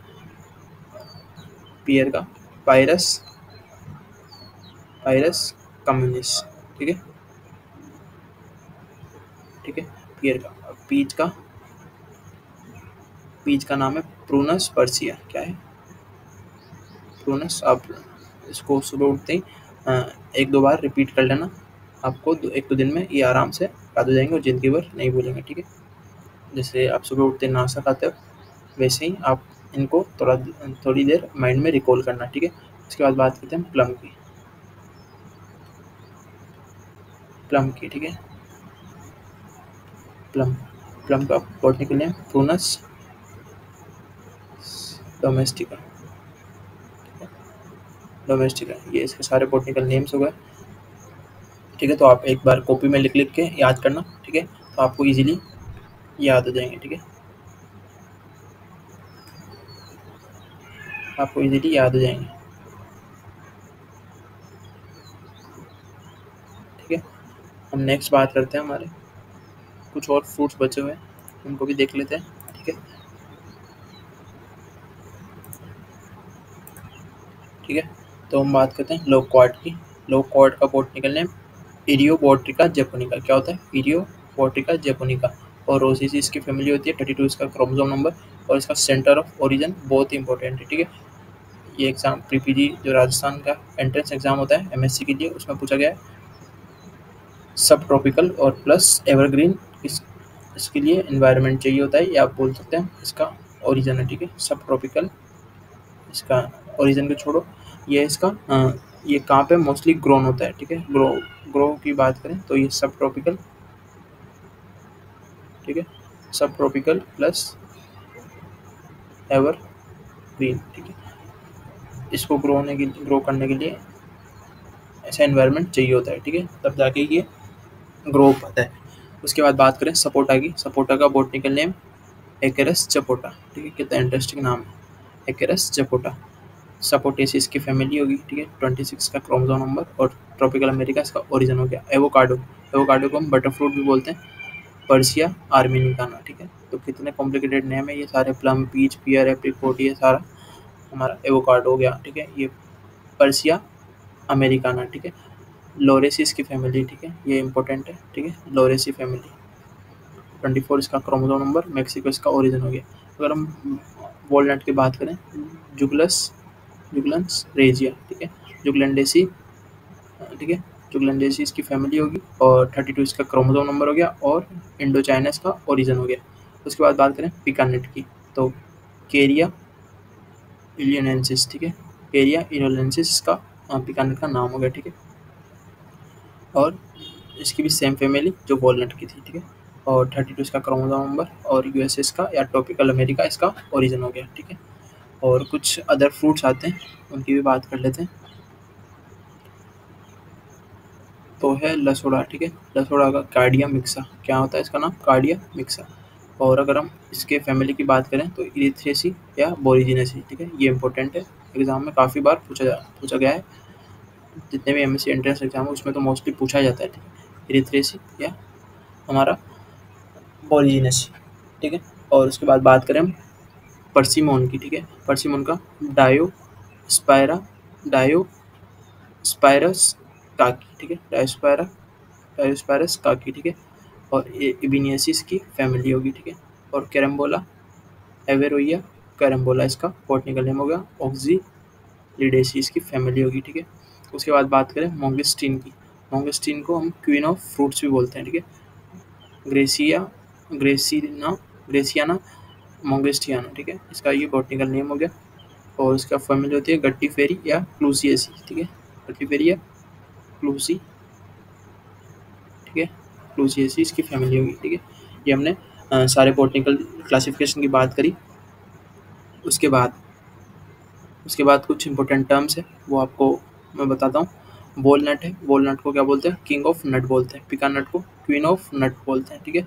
पियर का पायरस, पायरस कम्युनिस, ठीक है, ठीक है। पियर का, पीच का नाम है प्रूनस पर्सिया, क्या है, प्रूनस। आप इसको सुबह उठते ही एक दो बार रिपीट कर लेना, आपको एक दो दिन में ये आराम से याद हो जाएंगे और ज़िंदगी भर नहीं भूलेंगे, ठीक है। जैसे आप सुबह उठते नाश्ता खाते हो वैसे ही आप इनको थोड़ी देर माइंड में रिकॉल करना, ठीक है। उसके बाद बात करते हैं प्लम की, प्लम की, ठीक है। प्लम, प्लम का botanical name Prunus domestica, domestica, ये इसके सारे बॉटनिकल नेम्स हो गए, ठीक है। तो आप एक बार कॉपी में लिख लिख के याद करना, ठीक है, तो आपको इजीली याद हो जाएंगे, ठीक है, आपको इजीली याद हो जाएंगे, ठीक है। हम नेक्स्ट बात करते हैं, हमारे कुछ और फ्रूट्स बचे हुए हैं उनको भी देख लेते हैं, ठीक है, ठीक है। तो हम बात करते हैं लोक्वार्ड की, लोक्वार्ड का बॉटनिकल नेम इरियोबोट्रिका जैपोनिका, क्या होता है, इरियोबोट्रिका जैपोनिका। और रोसेसी इसकी फैमिली होती है, 32 इसका क्रोमोसोम नंबर और इसका सेंटर ऑफ ओरिजिन बहुत ही इंपॉर्टेंट है, ठीक है। ये एग्जाम प्रीपीजी जो राजस्थान का एंट्रेंस एग्जाम होता है एमएससी के लिए, उसमें पूछा गया है। सब ट्रॉपिकल और प्लस एवरग्रीन, इसके लिए एनवायरनमेंट चाहिए होता है, या आप बोल सकते हैं इसका ओरिजिन है, ठीक है। सब ट्रॉपिकल, इसका ओरिजिन को छोड़ो, ये इसका ये कहाँ पे मोस्टली ग्रोन होता है, ठीक है। ग्रो की बात करें तो ये सब ट्रॉपिकल, ठीक है, सब ट्रॉपिकल प्लस एवर ग्रीन, ठीक है। इसको ग्रो करने के लिए ऐसा एनवायरनमेंट चाहिए होता है, ठीक है, तब जाके ये ग्रो हो पाता है। उसके बाद बात करें सपोटा की, सपोटा का बॉटनिकल नेम एकेरस चपोटा, ठीक है, कितना इंटरेस्टिंग नाम है, एकेरस चपोटा। सपोटेसिस की फैमिली होगी, ठीक है, 26 का क्रोमोसोम नंबर और ट्रॉपिकल अमेरिका इसका ओरिजिन हो गया। एवोकाडो, एवोकाडो को हम बटर फ्रूट भी बोलते हैं, पर्सिया आर्मेनिकाना, ठीक है। तो कितने कॉम्प्लिकेटेड नेम है ये सारे, प्लम, पीच, पियर, एप्रिकॉट, ये सारा हमारा एवोकाडो हो गया, ठीक है। ये पर्सिया अमेरिकाना, ठीक है। लोरेसिस की फैमिली, ठीक है, ये इंपॉर्टेंट है, ठीक है, लोरेसी फैमिली। 24 इसका क्रोमोसोम नंबर, मैक्सिको इसका ओरिजिन हो गया। अगर हम वॉलनट की बात करें, जुगलस, जुगलन्स रेजिया, ठीक है, जुगलैंडेसी, ठीक है, जो ग्लैंडेसी इसकी फैमिली होगी, और 32 इसका क्रोमोसोम नंबर हो गया, और इंडो चाइना इसका ओरिजिन हो गया। उसके बाद बात करें पिकानेट की, तो केरिया इलियनेंसिस, ठीक है, केरिया इलियनेंसिस इसका पिकानेट का नाम हो गया, ठीक है। और इसकी भी सेम फैमिली जो वॉलनट की थी, ठीक है, और 32 इसका क्रोमोसोम नंबर, और यूएसए इसका या ट्रॉपिकल अमेरिका इसका ओरिजिन हो गया, ठीक है। और कुछ अदर फ्रूट्स आते हैं, उनकी भी बात कर लेते हैं। तो है लसोड़ा, ठीक है, लसोड़ा का कार्डिया मिक्सा, क्या होता है इसका नाम, कार्डिया मिक्सा। और अगर हम इसके फैमिली की बात करें तो इरिथ्रेसी या बोरिजिनेसी, ठीक है, ये इंपॉर्टेंट है, एग्जाम में काफ़ी बार पूछा गया है। जितने भी एमएससी एंट्रेंस एग्जाम है उसमें तो मोस्टली पूछा जाता है, ठीक है, इरिथ्रेसी या हमारा बोरिजिनेसी, ठीक है। और उसके बाद बात करें हम पर्सिमोन की, ठीक है, पर्सिमोन का डायो स्पायरस काकी, ठीक है, डायोस्पायरस काकी, ठीक है। और इबिनियसिस की फैमिली होगी, ठीक है। और कैरम्बोला एवेरोइया कैरम्बोला इसका बॉटनिकल नेम हो गया। ऑक्सीलिडेसी इसकी फैमिली होगी, ठीक है। उसके बाद बात करें मोंगस्टीन की, मोंगस्टीन को हम क्वीन ऑफ फ्रूट्स भी बोलते हैं, ठीक है, ग्रेसियाना मोंगस्टियाना, ठीक है, इसका ये बॉटनिकल नेम हो गया। और इसका फैमिली होती है गट्टीफेरी या क्लूसिएसी, ठीक है, गट्टीफेरी या क्लूसी, ठीक है, क्लूसिएसी इसकी फैमिली होगी, ठीक है। ये हमने सारे बॉटनिकल क्लासिफिकेशन की बात करी। उसके बाद कुछ इंपॉर्टेंट टर्म्स है, वो आपको मैं बताता हूँ। वॉलनट है, वॉलनट को क्या बोलते हैं, किंग ऑफ नट बोलते हैं। पिकानट को क्वीन ऑफ नट बोलते हैं, ठीक है।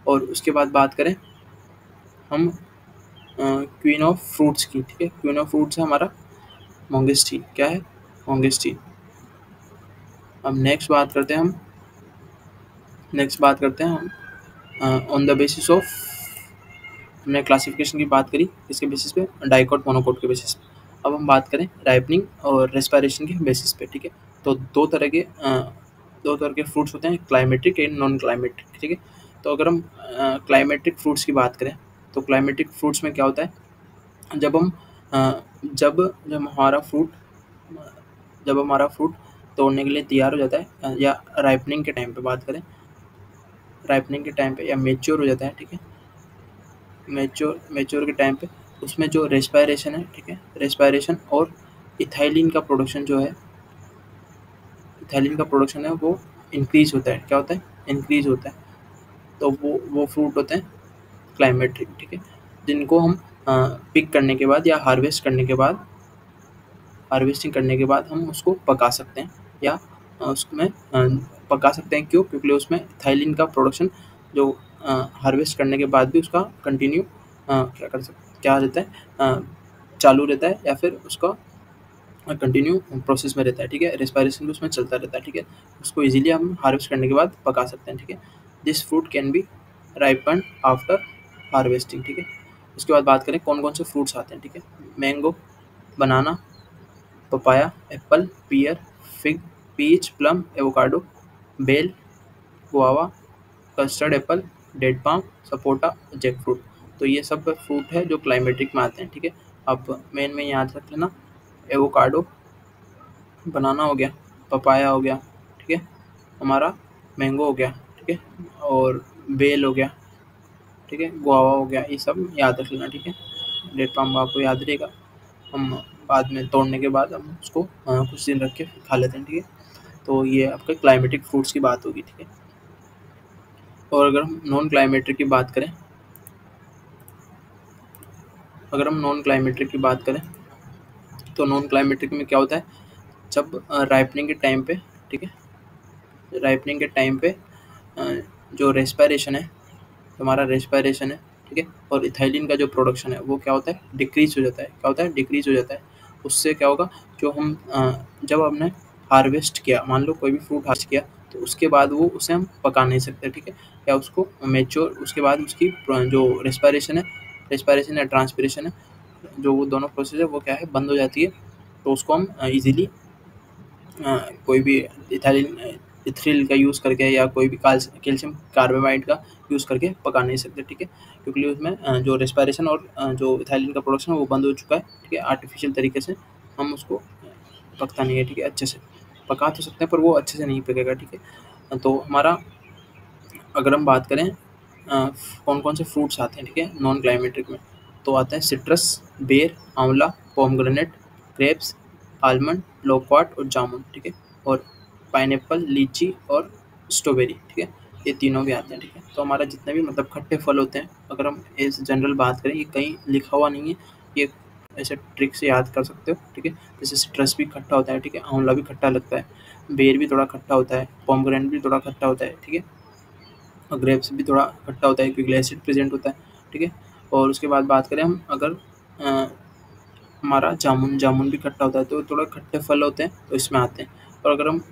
और उसके बाद बात करें हम क्वीन ऑफ फ्रूट्स की, ठीक है, क्वीन ऑफ फ्रूट्स है हमारा मोंगस्टीन, क्या है, मोंगस्टीन। अब नेक्स्ट बात करते हैं हम ऑन द बेसिस ऑफ, हमने क्लासिफिकेशन की बात करी इसके बेसिस पे, डाइकोट मोनोकोट के बेसिस पे। अब हम बात करें राइपनिंग और रेस्पिरेशन के बेसिस पे, ठीक है। तो दो तरह के फ्रूट्स होते हैं, क्लाइमेटिक एंड नॉन क्लाइमेटिक, ठीक है। तो अगर हम क्लाइमेटिक फ्रूट्स की बात करें तो क्लाइमेटिक फ्रूट्स में क्या होता है, जब हम जब हमारा फ्रूट तोड़ने के लिए तैयार हो जाता है, या राइपनिंग के टाइम पे बात करें, राइपनिंग के टाइम पे या मेच्योर हो जाता है, ठीक है, मेच्योर के टाइम पे उसमें जो रेस्पिरेशन है, ठीक है, रेस्पिरेशन और इथाइलिन का प्रोडक्शन है वो इंक्रीज होता है, क्या होता है, इंक्रीज होता है। तो वो फ्रूट होते हैं क्लाइमेटिक, ठीक है, जिनको हम पिक करने के बाद या हार्वेस्टिंग करने के बाद हम उसको पका सकते हैं, या उसमें पका सकते हैं। क्यों? क्योंकि उसमें थाइलिन का प्रोडक्शन जो हार्वेस्ट करने के बाद भी उसका कंटिन्यू क्या रहता है, चालू रहता है, या फिर उसका कंटिन्यू प्रोसेस में रहता है, ठीक है, रेस्पिरेशन भी उसमें चलता रहता है, ठीक है। उसको इजीली हम हार्वेस्ट करने के बाद पका सकते हैं, ठीक है। This fruit can be ripen after harvesting, ठीक है। उसके बाद बात करें कौन कौन से फ्रूट्स आते हैं, ठीक है, mango, banana, papaya, apple, pear, fig, peach, plum, avocado, bael, guava, custard apple, date palm, sapota, jackfruit. तो ये सब फ्रूट है जो क्लाइमेटिक में आते हैं, ठीक है। अब मेन में याद रख लेना, एवोकाडो, बनाना हो गया, पपाया हो गया, ठीक है, हमारा मैंगो हो गया, ठीक है, और बेल हो गया, ठीक है, गुआवा हो गया, ये सब याद रख लेना, ठीक है। डेड पाम आपको याद रहेगा, हम बाद में तोड़ने के बाद हम उसको कुछ दिन रख के खा लेते हैं, ठीक है। तो ये आपके क्लाइमेटिक फ्रूट्स की बात होगी, ठीक है। और अगर हम नॉन क्लाइमेटिक की बात करें तो नॉन क्लाइमेटिक में क्या होता है, जब राइपनिंग के टाइम पे, ठीक है, राइपनिंग के टाइम पे जो रेस्पिरेशन है, हमारा रेस्पिरेशन है, ठीक है, और इथाइलिन का जो प्रोडक्शन है वो क्या होता है, डिक्रीज हो जाता है, क्या होता है, डिक्रीज हो जाता है। उससे क्या होगा, जो हम जब हमने हार्वेस्ट किया, मान लो कोई भी फ्रूट हार्वेस्ट किया, तो उसके बाद वो उसे हम पका नहीं सकते, ठीक है, या उसको मेच्योर, उसके बाद उसकी जो रेस्पिरेशन या ट्रांसपिरेशन है, जो वो दोनों प्रोसेस है वो क्या है, बंद हो जाती है। तो उसको हम इजीली कोई भी इथ्रिल का यूज़ करके या कोई भी कैल्शियम कार्बाइड का यूज़ करके पका नहीं सकते, ठीक है, क्योंकि उसमें जो रेस्पिरेशन और जो इथाइलिन का प्रोडक्शन है वो बंद हो चुका है, ठीक है, आर्टिफिशियल तरीके से हम उसको पकता नहीं है, ठीक है, अच्छे से। पका तो सकते हैं पर वो अच्छे से नहीं पकेगा, ठीक है। तो हमारा अगर हम बात करें कौन कौन से फ्रूट्स आते हैं, ठीक है, नॉन क्लाइमेटिक में, तो आते हैं सिट्रस, बेर, आंवला, पोमग्रेनेट, ग्रेप्स, आलमंड, लोक्वाट और जामुन, ठीक है, और पाइनएप्पल, लीची और स्ट्रॉबेरी, ठीक है, ये तीनों भी आते हैं, ठीक है। तो हमारा जितने भी मतलब खट्टे फल होते हैं, अगर हम इस जनरल बात करें, ये कहीं लिखा हुआ नहीं है, ये ऐसे ट्रिक से याद कर सकते हो, ठीक है। जैसे सिट्रस भी खट्टा होता है, ठीक है, आंवला भी खट्टा लगता है, बेर भी थोड़ा खट्टा होता है, पोमग्रेनेट भी थोड़ा खट्टा होता है, ठीक है, और ग्रेप्स भी थोड़ा खट्टा होता है क्योंकि एसिड प्रेजेंट होता है, ठीक है। और उसके बाद बात करें हम अगर हमारा जामुन जामुन भी खट्टा होता है, तो थोड़ा खट्टे फल होते हैं तो इसमें आते हैं। और अगर हम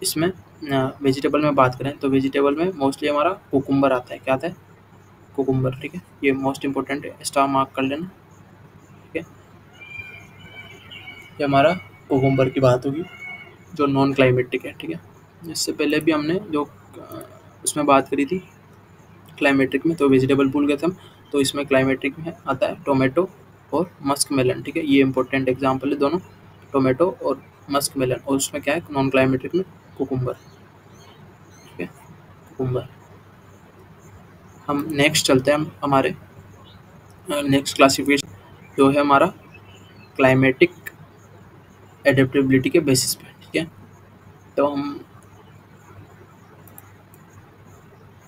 इसमें वेजिटेबल में बात करें तो वेजिटेबल में मोस्टली हमारा कुकुम्बर आता है। क्या आता है? कुकुम्बर, ठीक है, ये मोस्ट इंपॉर्टेंट है, स्टार मार्क कर लेना, ठीक है। ये हमारा कुकुम्बर की बात होगी जो नॉन क्लाइमेटिक है, ठीक है। इससे पहले भी हमने जो उसमें बात करी थी क्लाइमेट्रिक में, तो वेजिटेबल भूल गए थे हम, तो इसमें क्लाइमेट्रिक में आता है टोमेटो और मस्क मेलन, ठीक है, ये इंपॉर्टेंट एग्जाम्पल है दोनों, टोमेटो और मस्क मेलन। और उसमें क्या है नॉन क्लाइमेट्रिक में कुकुम्बर, ठीक है, कुकुम्बर। हम नेक्स्ट चलते हैं हम हमारे नेक्स्ट क्लासिफिकेशन जो है हमारा क्लाइमेटिक एडेप्टेबिलिटी के बेसिस पे, ठीक है। तो हम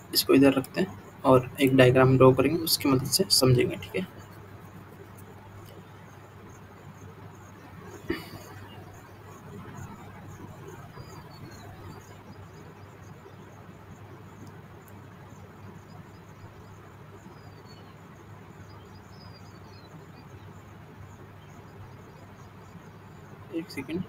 इसको इधर रखते हैं और एक डायग्राम ड्रॉ करेंगे, उसकी मदद से समझेंगे, ठीक है। एक सेकेंड,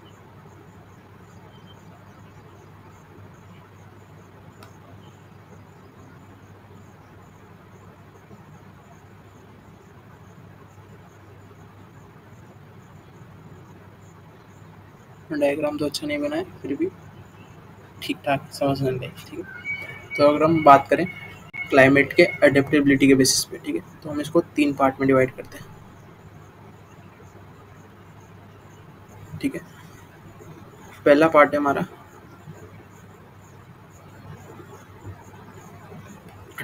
डायग्राम तो अच्छा नहीं बना है फिर भी ठीक ठाक समझ में गई, ठीक है। तो अगर हम बात करें क्लाइमेट के अडेप्टेबिलिटी के बेसिस पे, ठीक है, तो हम इसको 3 पार्ट में डिवाइड करते हैं, ठीक है। पहला पार्ट है हमारा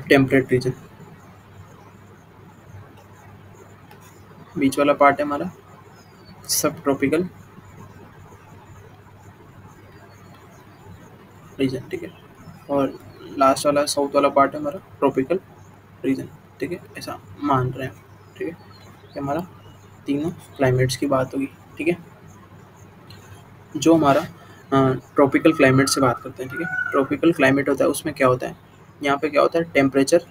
टेम्परेट रीजन, बीच वाला पार्ट है हमारा सब ट्रॉपिकल रीजन, ठीक है, और लास्ट वाला साउथ वाला पार्ट है हमारा ट्रॉपिकल रीजन, ठीक है, ऐसा मान रहे हैं, ठीक है। ये हमारा तीनों क्लाइमेट्स की बात होगी, ठीक है। जो हमारा ट्रॉपिकल क्लाइमेट से बात करते हैं, ठीक है, ट्रॉपिकल क्लाइमेट होता है उसमें क्या होता है, यहाँ पे क्या होता है टेम्परेचर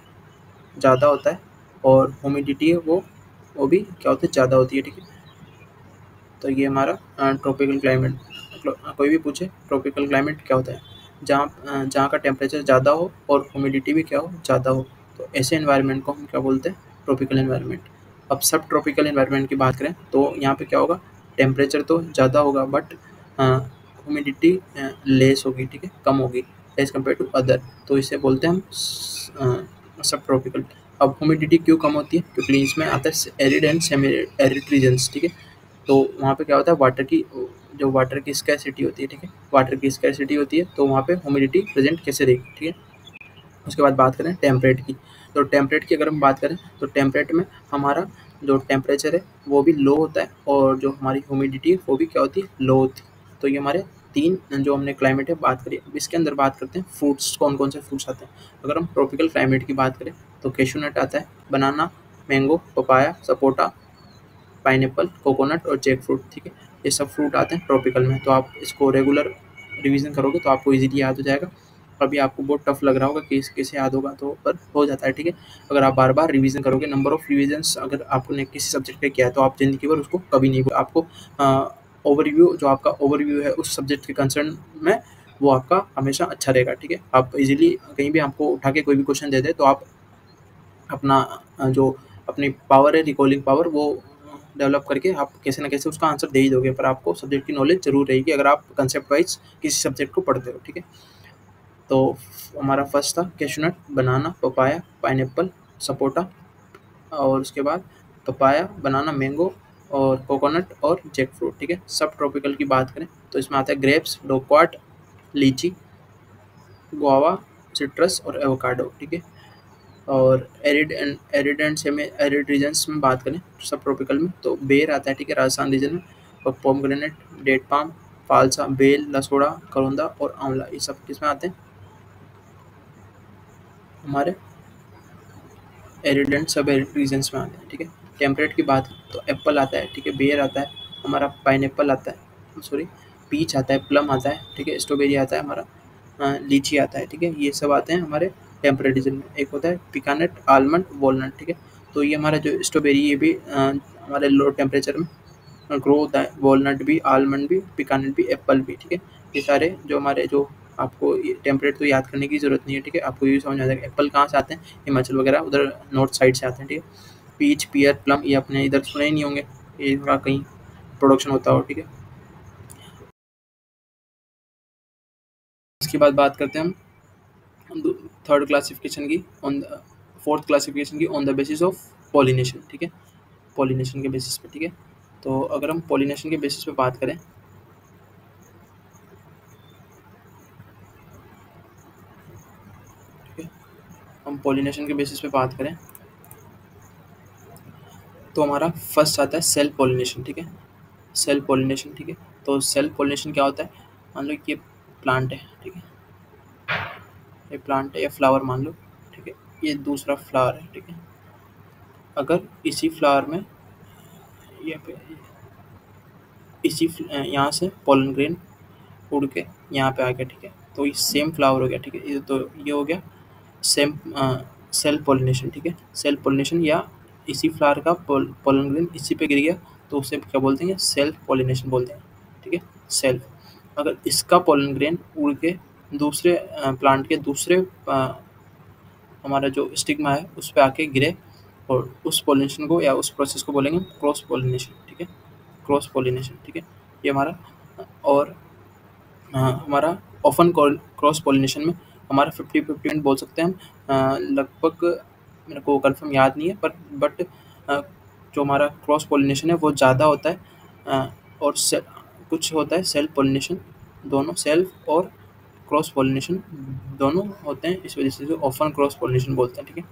ज़्यादा होता है और ह्यूमिडिटी है वो भी क्या होती है ज़्यादा होती है, ठीक है। तो ये हमारा ट्रॉपिकल क्लाइमेट, कोई भी पूछे ट्रॉपिकल क्लाइमेट क्या होता है, जहाँ का टेम्परेचर ज़्यादा हो और ह्यूमिडिटी भी क्या हो ज़्यादा हो, तो ऐसे एनवायरनमेंट को हम क्या बोलते हैं ट्रॉपिकल एनवायरनमेंट। अब सब ट्रॉपिकल एनवायरनमेंट की बात करें तो यहाँ पे क्या होगा, टेम्परेचर तो ज़्यादा होगा बट ह्यूमिडिटी लेस होगी, ठीक है, कम होगी एज कम्पेयर टू अदर, तो इसे बोलते हैं हम सब ट्रॉपिकल। अब ह्यूमिडिटी क्यों कम होती है, क्योंकि इसमें आता है arid and semi arid regions, ठीक है। तो वहाँ पे क्या होता है वाटर की स्कैरसिटी होती है, ठीक है, वाटर की स्कैरसिटी होती है तो वहाँ पे ह्यूमिडिटी प्रेजेंट कैसे रहेगी, ठीक है। उसके बाद बात करें टेम्परेट की, तो टेम्परेट की अगर हम बात करें तो टेम्परेट में हमारा जो टेम्परेचर है वो भी लो होता है और जो हमारी ह्यूमिडिटी है वो भी क्या होती है लो होती है। तो ये हमारे 3 जो हमने क्लाइमेट है बात करी। अब इसके अंदर बात करते हैं फ्रूट्स, कौन कौन से फ्रूट्स आते हैं। अगर हम ट्रॉपिकल क्लाइमेट की बात करें तो कैशू नट आता है, banana, mango, papaya, sapota, pineapple, coconut और जैक फ्रूट, ठीक है, ये सब फ्रूट आते हैं ट्रॉपिकल में। तो आप इसको रेगुलर रिवीजन करोगे तो आपको इजीली याद हो जाएगा। अभी आपको बहुत टफ लग रहा होगा कि कैसे याद होगा, तो पर हो जाता है, ठीक है। अगर आप बार बार रिवीजन करोगे, नंबर ऑफ रिविजन्स अगर आपने किसी सब्जेक्ट पे किया है तो आप जिंदगी भर उसको कभी नहीं आपको ओवरव्यू जो आपका ओवरव्यू है उस सब्जेक्ट के कंसर्न में वो आपका हमेशा अच्छा रहेगा, ठीक है। आप इजीली कहीं भी आपको उठा के कोई भी क्वेश्चन दे दे तो आप अपना जो अपनी पावर है रिकॉलिंग पावर वो डेवलप करके आप कैसे ना कैसे उसका आंसर दे ही दोगे, पर आपको सब्जेक्ट की नॉलेज जरूर रहेगी अगर आप कंसेप्ट वाइज किसी सब्जेक्ट को पढ़ते हो, ठीक है। तो हमारा फर्स्ट था कैशनट, बनाना, पपाया, पाइनएप्पल, सपोटा, और उसके बाद पपाया, बनाना, मैंगो, और कोकोनट और जैक फ्रूट, ठीक है। सब ट्रॉपिकल की बात करें तो इसमें आता है grapes, loquat, litchi, guava, citrus और एवोकाडो, ठीक है। और arid and semi arid regions में बात करें सब ट्रॉपिकल में तो बेर आता है, ठीक है, राजस्थान रीजन में। और पोमग्रेनेट, डेट पाम, फालसा, बेल, लसोड़ा, करोंदा और आंवला, ये सब किसमें आते हैं, हमारे एरिड एंड सब एरिड रीजन्स में आते हैं, ठीक है। टेम्परेट की बात तो एप्पल आता है, ठीक है, बेर आता है, हमारा पाइनएप्पल आता है, सॉरी पीच आता है, प्लम आता है, ठीक है, स्ट्रॉबेरी आता है, हमारा लीची आता है, ठीक है। ये सब आते हैं हमारे टेम्परेट रीजन में। एक होता है पिकानेट, आलमंड, वॉलनट, ठीक है। तो ये हमारा जो स्ट्रॉबेरी ये भी हमारे लो टेम्परेचर में ग्रो होता है। वॉलनट भी, आलमंड भी, पिकानेट भी, एप्पल भी, ठीक है। ये सारे जो हमारे जो आपको टेम्परेट तो याद करने की जरूरत नहीं है, ठीक है, आपको ये समझ आ जाएगा। एप्पल कहाँ से आते हैं, हिमाचल वगैरह उधर नॉर्थ साइड से आते हैं, ठीक है। पीच, पियर, प्लम ये अपने इधर सुने ही नहीं होंगे, ये इनका कहीं प्रोडक्शन होता हो, ठीक है। इसके बाद बात करते हैं हम थर्ड क्लासिफिकेशन की ऑन द फोर्थ क्लासिफिकेशन की on the basis of pollination, ठीक है, पॉलिनेशन के बेसिस पे, ठीक है। तो अगर हम पॉलिनेशन के बेसिस पे बात करें, ठीक है, हम पॉलिनेशन के बेसिस पे बात करें तो हमारा फर्स्ट आता है सेल्फ पॉलिनेशन, ठीक है, सेल्फ पॉलिनेशन, ठीक है। तो सेल्फ पॉलिनेशन क्या होता है, मान लो कि ये प्लांट है, ठीक है, ये प्लांट है या फ्लावर मान लो, ठीक है, ये दूसरा फ्लावर है, ठीक है। अगर इसी फ्लावर में ये यहाँ से पोलन ग्रेन उड़ के यहाँ पे आ गया, ठीक है, तो ये सेम फ्लावर हो गया, ठीक है। ये तो ये हो गया सेम सेल्फ पॉलिनेशन, ठीक है, सेल्फ पॉलिनेशन। या इसी फ्लावर का पोलन ग्रेन इसी पे गिर गया तो उसे क्या बोलते हैं, सेल्फ पॉलिनेशन बोलते हैं, ठीक है, सेल्फ। अगर इसका पोलन ग्रेन उड़ के दूसरे प्लांट के दूसरे हमारा जो स्टिग्मा है उस पे आके गिरे और उस पॉलिनेशन को या उस प्रोसेस को बोलेंगे क्रॉस पॉलिनेशन, ठीक है, क्रॉस पॉलिनेशन, ठीक है। ये हमारा और हमारा ऑफन क्रॉस पॉलिनेशन में हमारा 50-50 बोल सकते हैं हम। लगभग मेरे को कंफर्म याद नहीं है पर बट जो हमारा क्रॉस पॉलिनेशन है वो ज़्यादा होता है और कुछ होता है सेल्फ पॉलिनेशन, दोनों सेल्फ और क्रॉस पॉलिनेशन दोनों होते हैं, इस वजह से जो ऑफन क्रॉस पॉलिनेशन बोलते हैं, ठीक है।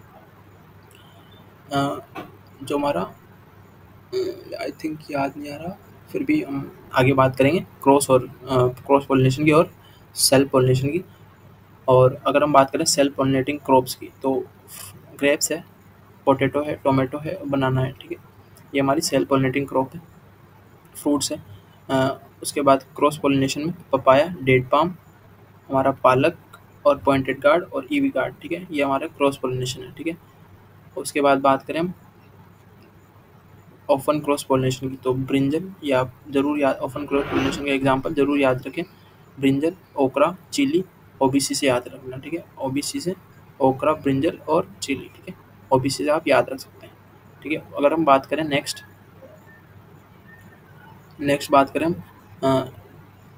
जो हमारा आई थिंक याद नहीं आ रहा, फिर भी हम आगे बात करेंगे क्रॉस पॉलिनेशन की और सेल्फ पॉलिनेशन की। और अगर हम बात करें सेल्फ पॉलिनेटिंग क्रॉप्स की तो ग्रेप्स है, पोटैटो है, टोमेटो है, बनाना है, ठीक है, ये हमारी सेल्फ पॉलिनेटिंग क्रॉप है। फ्रूट्स है उसके बाद क्रॉस पॉलिनेशन में पपाया, डेट पाम, हमारा पालक और पॉइंटेड गार्ड और ईवी गार्ड, ठीक है, ये हमारा क्रॉस पॉलिनेशन है, ठीक है। उसके बाद बात करें हम ऑफन क्रॉस पॉलिनेशन की तो ब्रिंजल या जरूर याद, ऑफन क्रॉस पॉलिनेशन का एग्जांपल जरूर याद रखें, ब्रिंजल, ओकरा, चिली, ओबीसी से याद रखना, ठीक है, ओबीसी से ओकरा, ब्रिंजल और चिली, ठीक है, ओबीसी से आप याद रख सकते हैं, ठीक है। अगर हम बात करें नेक्स्ट बात करें हम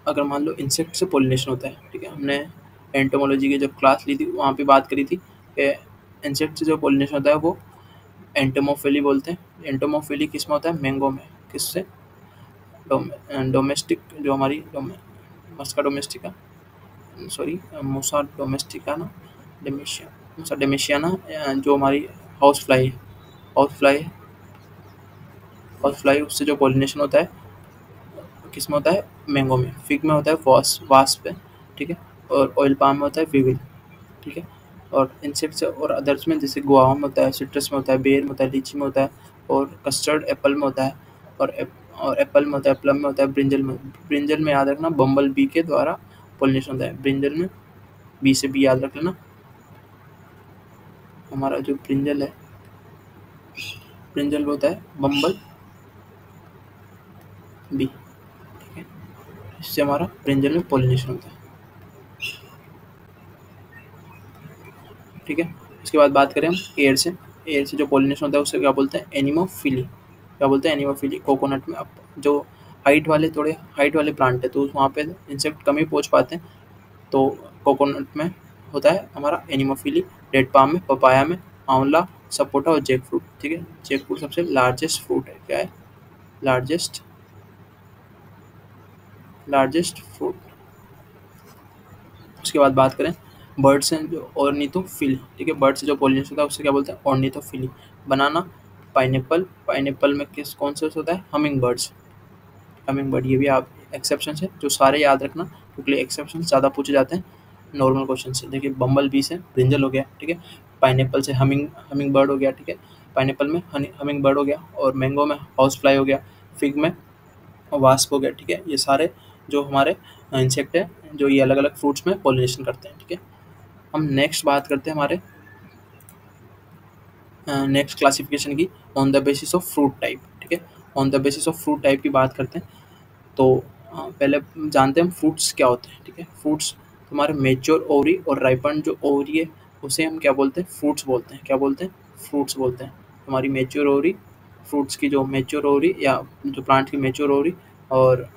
अगर मान लो इंसेक्ट से पॉलिनेशन होता है, ठीक है, हमने एंटोमोलॉजी की जब क्लास ली थी वहाँ पे बात करी थी कि इंसेक्ट से जो पॉलिनेशन होता है वो एंटोमोफिली बोलते हैं। एंटोमोफिली किस में होता है, मैंगो में, किससे, डोमेस्टिक जो हमारी मस्का डोमेस्टिका, सॉरी मूसा डोमेस्टिका ना, डेमेशिया, मूसा डेमेशियाना, जो हमारी हाउस फ्लाई है, हाउस फ्लाई हाउस फ्लाई उससे जो पॉलिनेशन होता है किस में होता है, मैंगो में। फिग में होता है वास्प है, ठीक है, और ऑयल पाम में होता है विविल, ठीक है। और इंसेक्ट्स और अदर्स में जैसे गुआवा में होता है, सिट्रस में होता है, बेर में होता है, लीची में होता है और कस्टर्ड एप्पल में होता है और एप्पल में होता है, प्लम में होता है, ब्रिंजल में याद रखना बम्बल बी के द्वारा पॉलिनेशन होता है। ब्रिंजल में बी से बी याद रख लेना, हमारा जो ब्रिंजल होता है बम्बल बी, ठीक है, इससे हमारा ब्रिंजल में पॉलिनेशन होता है, ठीक है। उसके बाद बात करें हम एयर से जो पॉलिनेशन होता है उसे क्या बोलते हैं, एनिमोफिली, क्या बोलते हैं, एनिमोफिली। कोकोनट में अब जो थोड़े हाइट वाले प्लांट है तो वहाँ पे इंसेक्ट कम ही पहुँच पाते हैं, तो कोकोनट में होता है हमारा एनिमोफिली। डेट पाम में, पपाया में, आंवला, सपोटा और जैक फ्रूट, ठीक है, जैक फ्रूट सबसे लार्जेस्ट फ्रूट है, क्या है, लार्जेस्ट लार्जेस्ट फ्रूट। उसके बाद बात करें बर्ड्स हैं जो ऑर्निथोफिल, ठीक है, बर्ड से जो पॉलिनेशन होता है उससे क्या बोलते हैं, ऑर्निथोफिली। बनाना, पाइनएप्पल, पाइनएप्पल में किस कौन सा होता है, हमिंग बर्ड्स, हमिंग बर्ड। ये भी आप एक्सेप्शन है जो सारे याद रखना, क्योंकि एक्सेप्शन ज़्यादा पूछे जाते हैं नॉर्मल क्वेश्चन से। देखिए बम्बल बी से ब्रिंजल हो गया, ठीक है, पाइनएप्पल से हमिंग हमिंग बर्ड हो गया, ठीक है, पाइनएप्पल में हमिंग बर्ड हो गया, और मैंगो में हाउस फ्लाई हो गया, फिग में वास्प हो गया, ठीक है। ये सारे जो हमारे इंसेक्ट है जो ये अलग अलग फ्रूट्स में पॉलिनेशन करते हैं, ठीक है। हम नेक्स्ट बात करते हैं हमारे नेक्स्ट क्लासिफिकेशन की, on the basis of fruit type, ठीक है। On the basis of fruit type की बात करते हैं। तो पहले जानते हैं हम फ्रूट्स क्या होते हैं, ठीक है। फ्रूट्स हमारे मेच्योर ओवरी और राइपन जो ओवरी है उसे हम क्या बोलते हैं, फ्रूट्स बोलते हैं। क्या बोलते हैं, फ्रूट्स बोलते हैं। हमारी मेच्योर ओवरी, फ्रूट्स की जो मेच्योर ओवरी या जो प्लांट की मेच्योर ओवरी और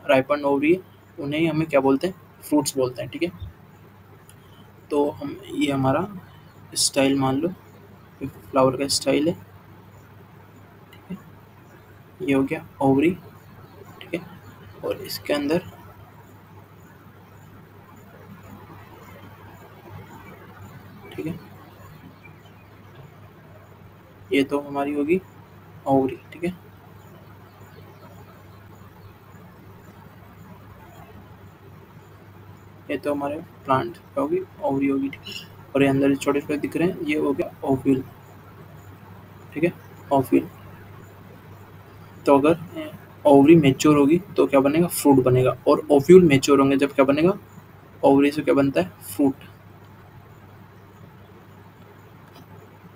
राइपन ओवरी है उन्हें हमें क्या बोलते हैं, फ्रूट्स बोलते हैं, ठीक है। तो हम ये हमारा स्टाइल मान लो, फ्लावर का स्टाइल है, ठीक है। ये हो गया ओवरी, ठीक है, और इसके अंदर, ठीक है, ये तो हमारी होगी ओवरी, ठीक है। ये तो हमारे प्लांट क्या होगी, ओवरी होगी, ठीक है। और ये अंदर छोटे छोटे दिख रहे हैं, ये हो गया ओव्यूल, ठीक है, ओव्यूल। तो अगर ओवरी मेच्योर होगी तो क्या बनेगा, फ्रूट बनेगा, और ओव्यूल मेच्योर होंगे जब क्या बनेगा, ओवरी से क्या बनता है, फ्रूट,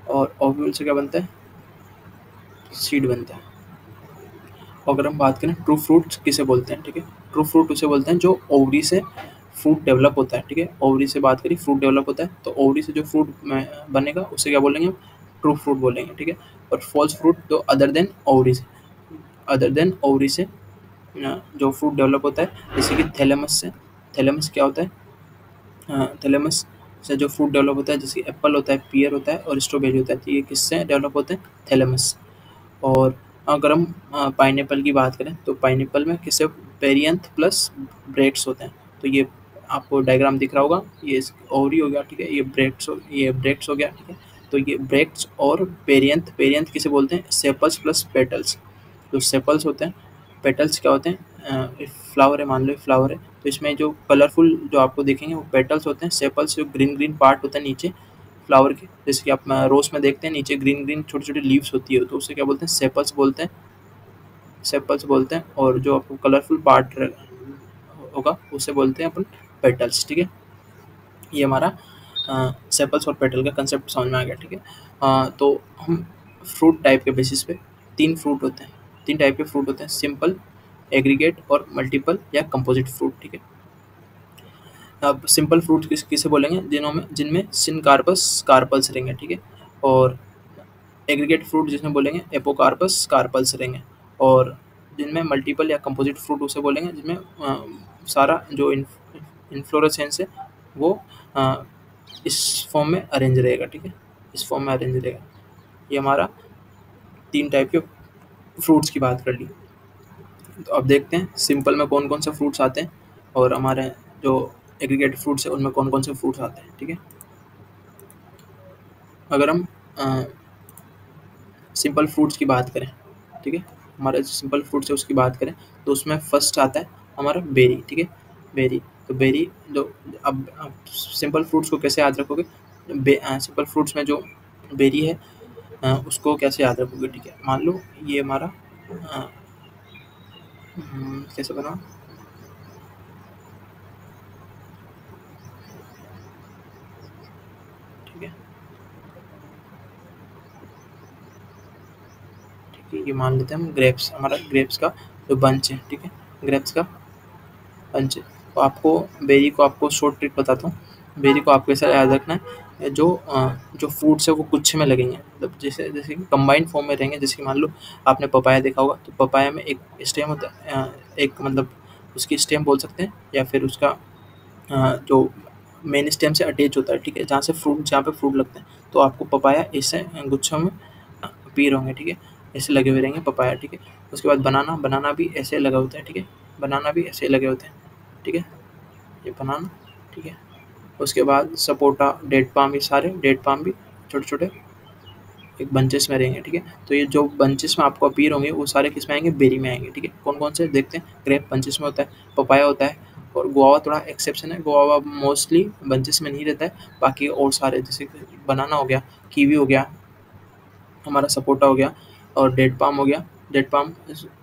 और ओव्यूल से क्या बनता है, सीड बनता है। अगर हम बात करें ट्रू फ्रूट किसे बोलते हैं, ठीक है, ट्रू फ्रूट उसे बोलते हैं जो ओवरी से फ्रूट डेवलप होता है, ठीक है। ओवरी से बात करी, फ्रूट डेवलप होता है, तो ओवरी से जो फ्रूट बनेगा उसे क्या बोलेंगे हम, ट्रू फ्रूट बोलेंगे, ठीक है। और फॉल्स फ्रूट जो अदर देन ओवरी से, अदर देन ओवरी से जो फ्रूट डेवलप होता है, जैसे कि थैलेमस से, थैलेमस क्या होता है, थैलेमस से जो फ्रूट डेवलप होता है, जैसे एप्पल होता है, पियर होता है और स्ट्रॉबेरी होता है, तो ये किससे डेवलप होते हैं, थैलेमस। और अगर हम पाइनएप्पल की बात करें तो पाइनएप्पल में किससे, पेरियंथ प्लस ब्रेड्स होते हैं। तो ये आपको डायग्राम दिख रहा होगा, ये ओवरी हो गया, ठीक है, ये ब्रेड्स हो गया, ठीक है। तो ये ब्रेड्स और पेरियंथ, पेरियंथ किसे बोलते हैं, सेपल्स प्लस पेटल्स। जो सेपल्स होते हैं, पेटल्स क्या होते हैं, फ्लावर है, मान लो फ्लावर है, तो इसमें जो कलरफुल जो आपको देखेंगे वो पेटल्स होते हैं। सेपल्स जो ग्रीन ग्रीन पार्ट होता है नीचे फ्लावर के, जैसे कि आप रोज में देखते हैं नीचे ग्रीन ग्रीन छोटी छोटी लीव्स होती है, तो उसे क्या बोलते हैं, सेपल्स बोलते हैं, सेपल्स बोलते हैं। और जो आपको कलरफुल पार्ट होगा उसे बोलते हैं अपन पेटल्स, ठीक है। ये हमारा सेपल्स और पेटल का कंसेप्ट समझ में आ गया, ठीक है। तो हम फ्रूट टाइप के बेसिस पे तीन फ्रूट होते हैं, तीन टाइप के फ्रूट होते हैं, सिंपल, एग्रीगेट और मल्टीपल या कंपोजिट फ्रूट, ठीक है। अब सिंपल फ्रूट किसे बोलेंगे, जिनमें सिनकार्पस कार्पल्स रहेंगे, ठीक है। और एग्रीगेट फ्रूट जिसमें बोलेंगे एपोकार्पस कार्पल्स रहेंगे। और जिनमें मल्टीपल या कंपोजिट फ्रूट उसे बोलेंगे जिनमें सारा जो इन्फ्लोरेसेंस है वो अ, इस फॉर्म में अरेंज रहेगा, ठीक है, इस फॉर्म में अरेंज रहेगा। ये हमारा तीन टाइप के फ्रूट्स की बात कर ली। तो अब देखते हैं सिंपल में कौन कौन से फ्रूट्स आते हैं और हमारे जो एग्रीगेट फ्रूट्स है उनमें कौन कौन से फ्रूट्स आते हैं, ठीक है। अगर हम सिंपल फ्रूट्स की बात करें, ठीक है, हमारा जो सिंपल फ्रूट्स है उसकी बात करें तो उसमें फर्स्ट आता है हमारा बेरी, ठीक है, बेरी। तो बेरी जो, अब सिंपल फ्रूट्स को कैसे याद रखोगे, सिंपल फ्रूट्स में जो बेरी है उसको कैसे याद रखोगे, ठीक है। मान लो ये हमारा कैसे बनाओ, ठीक है, ठीक है, ये मान लेते हैं हम ग्रेप्स, हमारा ग्रेप्स का जो बंच है, ठीक है, ग्रेप्स का बंच है। तो आपको बेरी को आपको शॉर्ट ट्रिक बताता हूँ, बेरी को आपको ऐसा याद रखना है, जो फ्रूट्स है वो गुच्छे में लगेंगे, मतलब जैसे जैसे कि कंबाइंड फॉर्म में रहेंगे। जैसे कि मान लो आपने पपाया देखा होगा, तो पपाया में एक स्टेम होता है, एक मतलब उसकी स्टेम बोल सकते हैं, या फिर उसका जो मेन स्टेम से अटैच होता है, ठीक है, जहाँ पे फ्रूट लगते हैं, तो आपको पपाया ऐसे गुच्छों में अपीयर होंगे, ठीक है। ऐसे लगे हुए रहेंगे पपाया, ठीक है। उसके बाद बनाना, बनाना भी ऐसे लगा होता है, ठीक है, बनाना भी ऐसे लगे होते हैं, ठीक है, ये बनाना, ठीक है। उसके बाद सपोटा, डेट पाम, ये सारे डेट पाम भी छोटे छोटे एक बंचेस में रहेंगे, ठीक है। तो ये जो बंचेस में आपको अपीयर होंगे वो सारे किस में आएंगे, बेरी में आएंगे, ठीक है। कौन कौन से देखते हैं, ग्रेप बंचेस में होता है, पपाया होता है, और गुआवा थोड़ा एक्सेप्शन है, गुआवा मोस्टली बंचेस में नहीं रहता है। बाकी और सारे जैसे बनाना हो गया, कीवी हो गया, हमारा सपोटा हो गया, और डेट पाम हो गया। Date palm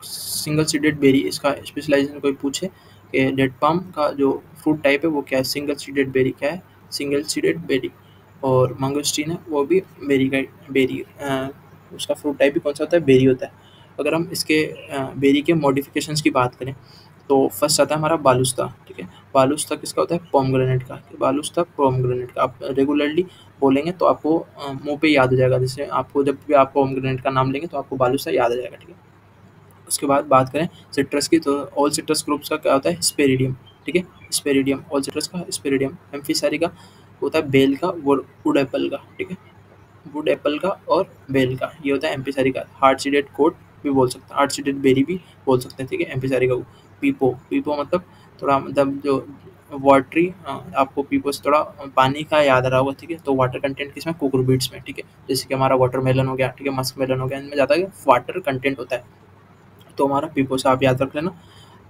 single seeded berry, इसका स्पेशलाइजेशन कोई पूछे कि डेट पाम का जो फ्रूट टाइप है वो क्या है, सिंगल सीडेड बेरी क्या है, सिंगल सीडेड बेरी। और मैंगोस्टीन है वो भी बेरी का, बेरी उसका फ्रूट टाइप भी कौन सा होता है, बेरी होता है। अगर हम इसके बेरी के मॉडिफिकेशंस की बात करें तो फर्स्ट आता है हमारा बालुस्ता, ठीक है। बालुस्ता किसका होता है, पोमग्रेनेट का, बालुस्ता पोमग्रेनेट का। आप रेगुलरली बोलेंगे तो आपको मुंह पे याद हो जाएगा, जैसे आपको जब भी आप पोमग्रेनेट का नाम लेंगे तो आपको बालुस्ता याद आ जाएगा, ठीक है। उसके बाद बात करें सिट्रस की, तो ऑल सिट्रस ग्रुप्स का क्या होता है, स्पेरिडियम, ठीक है, स्पेरिडियम, ऑल सिट्रस का स्पेरिडियम। एम्फीसारी का होता है बेल का, वुड एप्पल का, ठीक है, वुड एप्पल का और बेल का, ये होता है एम्फीसारी का। हार्ड सीडेड कोट भी बोल सकते हैं, हार्ड सीडेड बेरी भी बोल सकते हैं, ठीक है, एम्फीसारी का। पीपो, पीपो मतलब थोड़ा मतलब जो वाटरी, आपको पीपो से थोड़ा पानी का याद आ रहा होगा, ठीक है। तो वाटर कंटेंट किसमें, कुकुरबिट्स में, ठीक है। जैसे कि हमारा वाटरमेलन हो गया, ठीक है, मस्क मेलन हो गया, इनमें ज़्यादा वाटर कंटेंट होता है, तो हमारा पीपो से आप याद रख लेना,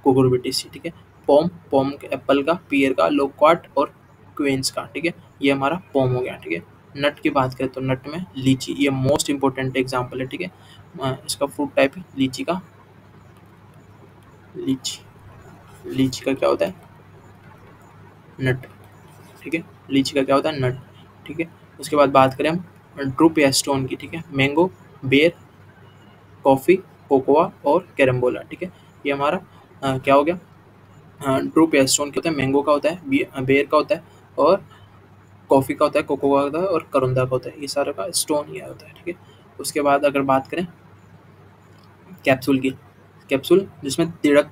कुकुरबिटेसी, ठीक है। पोम, पोम एप्पल का, पियर का, लोक्वाट और क्वींस का, ठीक है, ये हमारा पोम हो गया, ठीक है। नट की बात करें तो नट में लीची, ये मोस्ट इंपॉर्टेंट एग्जांपल है, ठीक है। इसका फ्रूट टाइप है लीची का, लीची, लीची का क्या होता है, नट, ठीक है, लीची का क्या होता है, नट, ठीक है। उसके बाद बात करें हम ड्रूप या स्टोन की, ठीक है, मैंगो, बेर, कॉफ़ी, कोकोआ और कैरम्बोला, ठीक है। ये हमारा क्या हो गया, ड्रूप या स्टोन क्या होता है, मैंगो का होता है, बेर का होता है, और कॉफ़ी का होता है, कोको का होता है, और करुंदा का होता है, ये सारा का स्टोन ये होता है, ठीक है। उसके बाद अगर बात करें कैप्सूल की, कैप्सूल जिसमें तिड़क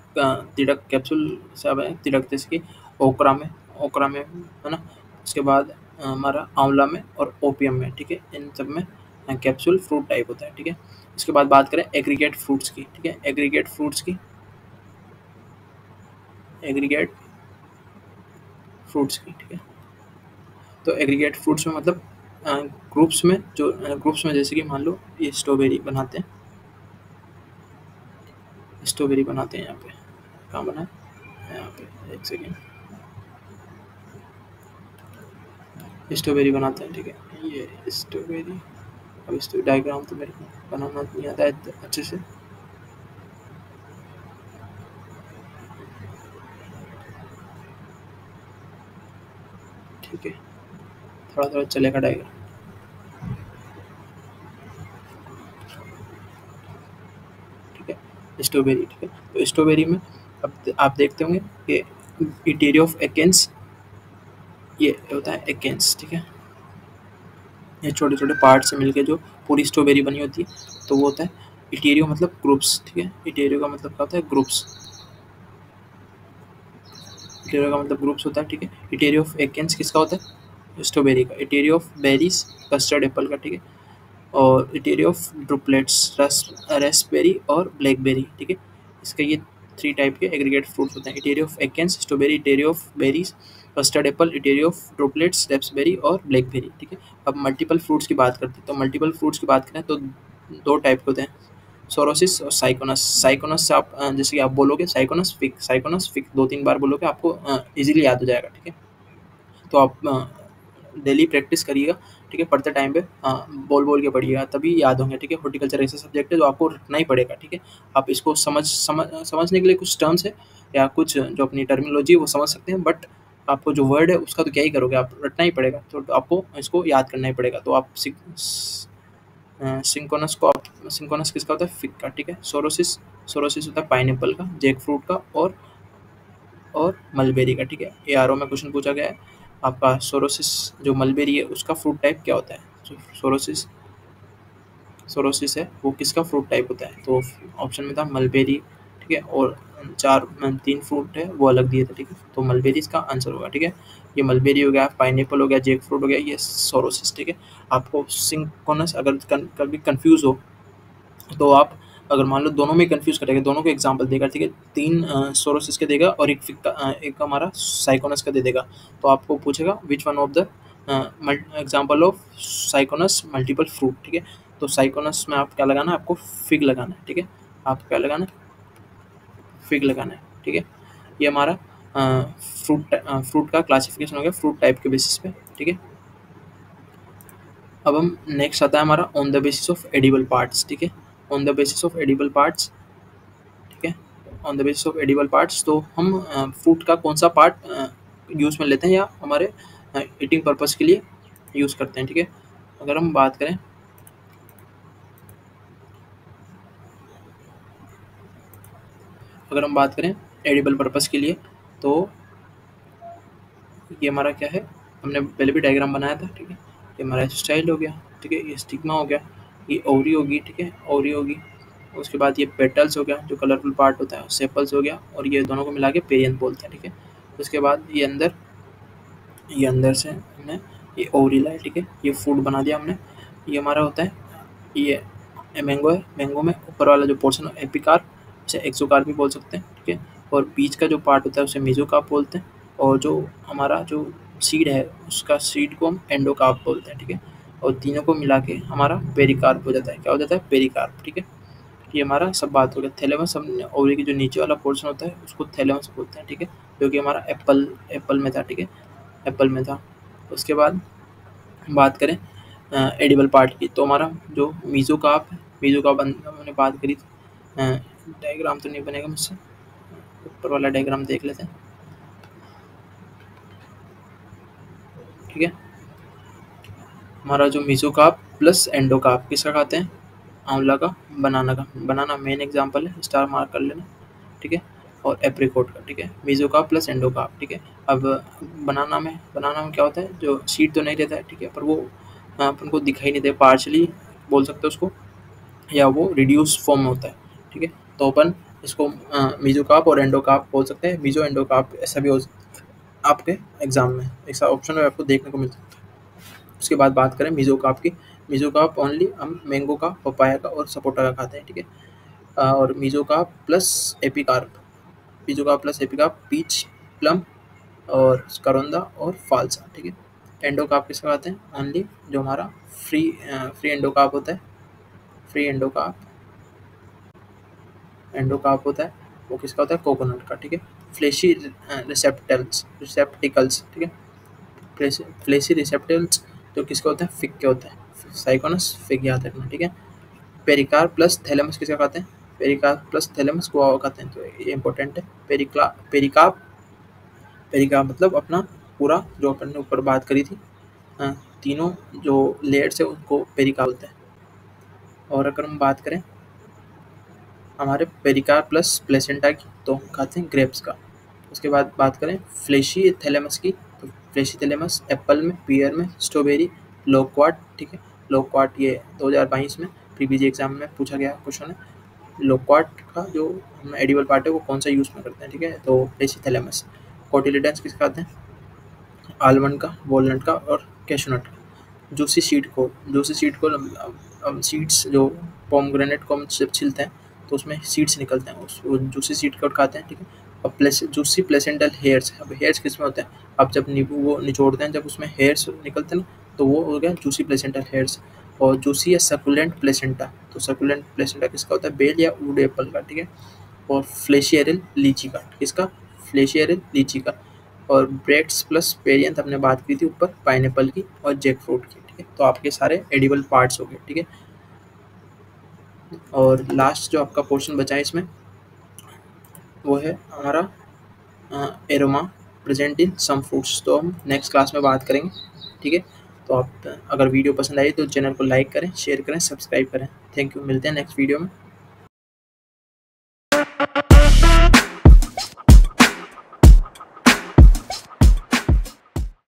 कैप्सूल सब है, तिड़क जैसे कि ओकरा में है ना। उसके बाद हमारा आंवला में और ओपियम में, ठीक है, इन सब में कैप्सूल फ्रूट टाइप होता है, ठीक है। उसके बाद बात करें एग्रीगेट फ्रूट्स की, ठीक है, एग्रीगेट फ्रूट्स की, एग्रीगेट फ्रूट्स की, ठीक है। तो एग्रीगेट फ्रूट्स में मतलब ग्रुप्स में, जो ग्रुप्स में जैसे कि मान लो ये स्ट्रॉबेरी बनाते हैं, स्ट्रॉबेरी बनाते हैं, यहाँ पे कहाँ बना है, यहाँ पे एक सेकेंड, स्ट्रॉबेरी बनाते हैं, ठीक है, ये स्ट्रॉबेरी। अब इस डायग्राम तो मेरे को बनाना नहीं आता है अच्छे से, ठीक है, थोड़ा थोड़ा चलेगा डायग्राम, ठीक है, स्ट्रॉबेरी, ठीक है। तो स्ट्रॉबेरी में अब आप देखते होंगे कि इटेरियो ऑफ एकेंस, ये होता है एकेंस, ठीक है, ये छोटे छोटे पार्ट से मिलके जो पूरी स्ट्रॉबेरी बनी होती है, तो वो होता है इटेरियो, मतलब ग्रुप्स, ठीक है। इटेरियो का मतलब क्या होता है, ग्रुप्स, इटेरियो का मतलब ग्रुप्स होता है, ठीक है। इटेरियो ऑफ एकेंस किसका होता है, स्ट्रॉबेरी का। इटेरियो ऑफ बेरीज, कस्टर्ड एप्पल का, ठीक है। और इटेरियो ऑफ ड्रुपलेट्स, रेस्पबेरी और ब्लैकबेरी, ठीक है। इसके ये 3 टाइप के एग्रीगेट फ्रूट्स होते हैं, etaerio of achenes, strawberry, etaerio of berries, custard apple, etaerio of drupelets, raspberry और ब्लैकबेरी, ठीक है। अब मल्टीपल फ्रूट्स की बात करते हैं, तो मल्टीपल फ्रूट्स की बात करें तो 2 टाइप के होते हैं, सोरोसिस और साइकोनस। साइकोनस से आप जैसे कि आप बोलोगे साइकोनस फिक, साइकोनस फिक 2-3 बार बोलोगे आपको ईज़िली याद हो जाएगा, ठीक है। तो आप डेली प्रैक्टिस करिएगा, ठीक है, पढ़ते टाइम पे बोल के पढ़िएगा, तभी याद होंगे, ठीक है। हॉर्टिकल्चर ऐसा सब्जेक्ट है जो आपको रटना ही पड़ेगा, ठीक है। आप इसको समझने के लिए कुछ टर्म्स है या कुछ जो अपनी टर्मिनोलॉजी है वो समझ सकते हैं, बट आपको जो वर्ड है उसका तो क्या ही करोगे, आप रटना ही पड़ेगा, तो आपको इसको याद करना ही पड़ेगा। तो आप सिंकोनस को आप, सिंकोनस किसका होता है, फिग का, ठीक है। सोरोसिस, सोरोसिस होता है पाइनएप्पल का, जैक फ्रूट का और मलबेरी का, ठीक है। एआरओ में क्वेश्चन पूछा गया है आपका, सोरोसिस जो मलबेरी है उसका फ्रूट टाइप क्या होता है, सोरोसिस, सोरोसिस है वो किसका फ्रूट टाइप होता है, तो ऑप्शन में था मलबेरी, ठीक है। और 3 फ्रूट है वो अलग दिए थे, ठीक है, तो मलबेरी इसका आंसर होगा, ठीक है। ये मलबेरी हो गया, पाइनएप्पल हो गया, जैक फ्रूट हो गया, ये सोरोसिस, ठीक है। आपको सिंकोनस अगर कभी कंफ्यूज हो तो आप अगर मान लो दोनों में कंफ्यूज करेगा, दोनों को एग्जांपल देगा, ठीक है, 3 सोरोसिस के देगा और एक हमारा साइकोनस का दे देगा। तो आपको पूछेगा which one of the example of syconus multiple fruit, ठीक है। तो साइकोनस में आप क्या लगाना है, आपको फिग लगाना है, ठीक है। आप क्या लगाना है, फिग लगाना है, ठीक है। ये हमारा फ्रूट का क्लासिफिकेशन हो गया फ्रूट टाइप के बेसिस पे, ठीक है। अब हम नेक्स्ट आता है हमारा on the basis of edible parts, ठीक है। On the basis of edible parts, ठीक है। On the basis of edible parts, तो हम फ्रूट का कौन सा पार्ट यूज़ में लेते हैं या हमारे ईटिंग पर्पस के लिए यूज़ करते हैं, ठीक है। अगर हम बात करें, एडिबल पर्पस के लिए, तो ये हमारा क्या है, हमने पहले भी डायग्राम बनाया था, ठीक है। ये हमारा स्टाइल हो गया, ठीक है। ये स्टिग्मा हो गया, ये ओवरी होगी, ठीक है, ओवरी होगी। उसके बाद ये पेटल्स हो गया जो कलरफुल पार्ट होता है, सेपल्स हो गया, और ये दोनों को मिला के पेरियंथ बोलते हैं, ठीक है। उसके बाद ये अंदर से हमने ये ओवरी लाया, ठीक है, ये फूड बना दिया हमने। ये हमारा होता है, ये मैंगो है, मैंगो में ऊपर वाला जो पोर्शन है एपिकार्प, इसे एक्सोकार्प भी बोल सकते हैं, ठीक है। और बीच का जो पार्ट होता है उसे मेसोकार्प बोलते हैं, और जो हमारा जो सीड है उसका सीड को हम एंडोकार्प बोलते हैं, ठीक है। और तीनों को मिला के हमारा पेरिकार्प हो जाता है। क्या हो जाता है, पेरिकार्प, ठीक है। ये हमारा सब बात हो गया। थैलेमस, हमने ओवरी की जो नीचे वाला पोर्शन होता है उसको थैलेमस बोलते हैं, ठीक है, जो कि हमारा एप्पल में था, ठीक है, एप्पल में था। उसके बाद बात करें एडिबल पार्ट की, तो हमारा जो मीजोकार्प है, मीजोकार्प हमने बात करी थी। डायग्राम तो नहीं बनेगा मुझसे, ऊपर वाला डायग्राम देख लेते हैं, ठीक है। हमारा जो मीजोकार्प प्लस एंडोकार्प किसका खाते हैं, आंवला का, बनाना मेन एग्जांपल है, स्टार मार्क कर लेना, ठीक है। और एप्रिकॉट का, ठीक है, मीजोकार्प प्लस एंडोकार्प, ठीक है। अब बनाना में क्या होता है, जो सीड तो नहीं देता है, ठीक है, पर वो अपन को दिखाई नहीं दे, पार्शली बोल सकते हो उसको, या वो रिड्यूस फॉर्म में होता है, ठीक है। तो अपन इसको मीजोकार्प और एंडोकार्प बोल सकते हैं, मीजो एंडोकार्प ऐसा भी हो आपके एग्जाम में, ऐसा ऑप्शन में आपको देखने को मिल सकता है। उसके बाद बात करें मीजोकार्प की, मीजोकार्प ओनली हम मैंगो का, पपाया का और सपोटा का खाते हैं, ठीक है। और mesocarp plus epicarp, mesocarp plus epicarp peach, plum और करौंदा और फालसा, ठीक है। एंडोकार्प किसका खाते हैं, ओनली जो हमारा फ्री एंडोकार्प होता है, फ्री एंडोकार्प होता है, वो किसका होता है, कोकोनट का, ठीक है। फ्लेशी रिसेप्टिकल्स, ठीक है, फ्लेशी रिसेप्टर्स जो किसका होता है, फिग के होता है, साइकोनस फिग याद रखना, ठीक है। पेरिकार्प प्लस थैलेमस किसका खाते हैं, पेरिकार्प प्लस थैलेमस गुआवा खाते हैं, तो ये इंपॉर्टेंट है। पेरिकार्प, पेरिकार्प मतलब अपना पूरा, जो अपन ने ऊपर बात करी थी, तीनों जो लेयर्स है उनको पेरिकार्प बोलते हैं। और अगर हम बात करें हमारे पेरिकार्प प्लस प्लेसेंटा की, तो हम खाते हैं ग्रेप्स का। उसके बाद बात करें फ्लेशी थैलेमस की, तो फ्लेशी थैलेमस एप्पल में, पियर में, स्ट्रॉबेरी, लोक्वाट, ठीक है। लोक्वाट ये 2022 में प्रीपीजी एग्जाम में पूछा गया क्वेश्चन है। लोक्वाट का जो एडिबल पार्ट है वो कौन सा यूज़ में करते हैं, ठीक है, तो फ्लेशी थैलेमस। कोटिलिडन्स किसका खाते हैं, आलमंड का, वॉलनट का और कैशनट का। जूसी सीड को हम सीड्स जो पोमग्रेनेट को हम जब छिलते हैं तो उसमें सीड्स निकलते हैं, उस जूसी सीड को खाते हैं, ठीक है। अब जूसी प्लेसेंटल हेयर्स, अब हेयर्स किस में होते हैं, अब जब नींबू वो निचोड़ते हैं, जब उसमें हेयर्स निकलते हैं ना, तो वो हो गया जूसी प्लेसेंटल हेयर्स। और जूसी या सकुलेंट प्लेसेंटा, तो सकुलेंट प्लेसेंटा किसका होता है, बेल या वुड एप्पल का, ठीक है। और फ्लेशियरल लीची का, किसका, फ्लेशियरल लीची का। और ब्रेड्स प्लस पेरियंथ हमने बात की थी ऊपर, पाइनएप्पल की और जैक फ्रूट की, ठीक है। तो आपके सारे एडिबल पार्ट्स हो गए, ठीक है। और लास्ट जो आपका पोर्शन बचा है इसमें, वो है हमारा aroma present in some fruits, तो हम नेक्स्ट क्लास में बात करेंगे, ठीक है। तो आप अगर वीडियो पसंद आई तो चैनल को लाइक करें, शेयर करें, सब्सक्राइब करें। थैंक यू, मिलते हैं नेक्स्ट वीडियो में।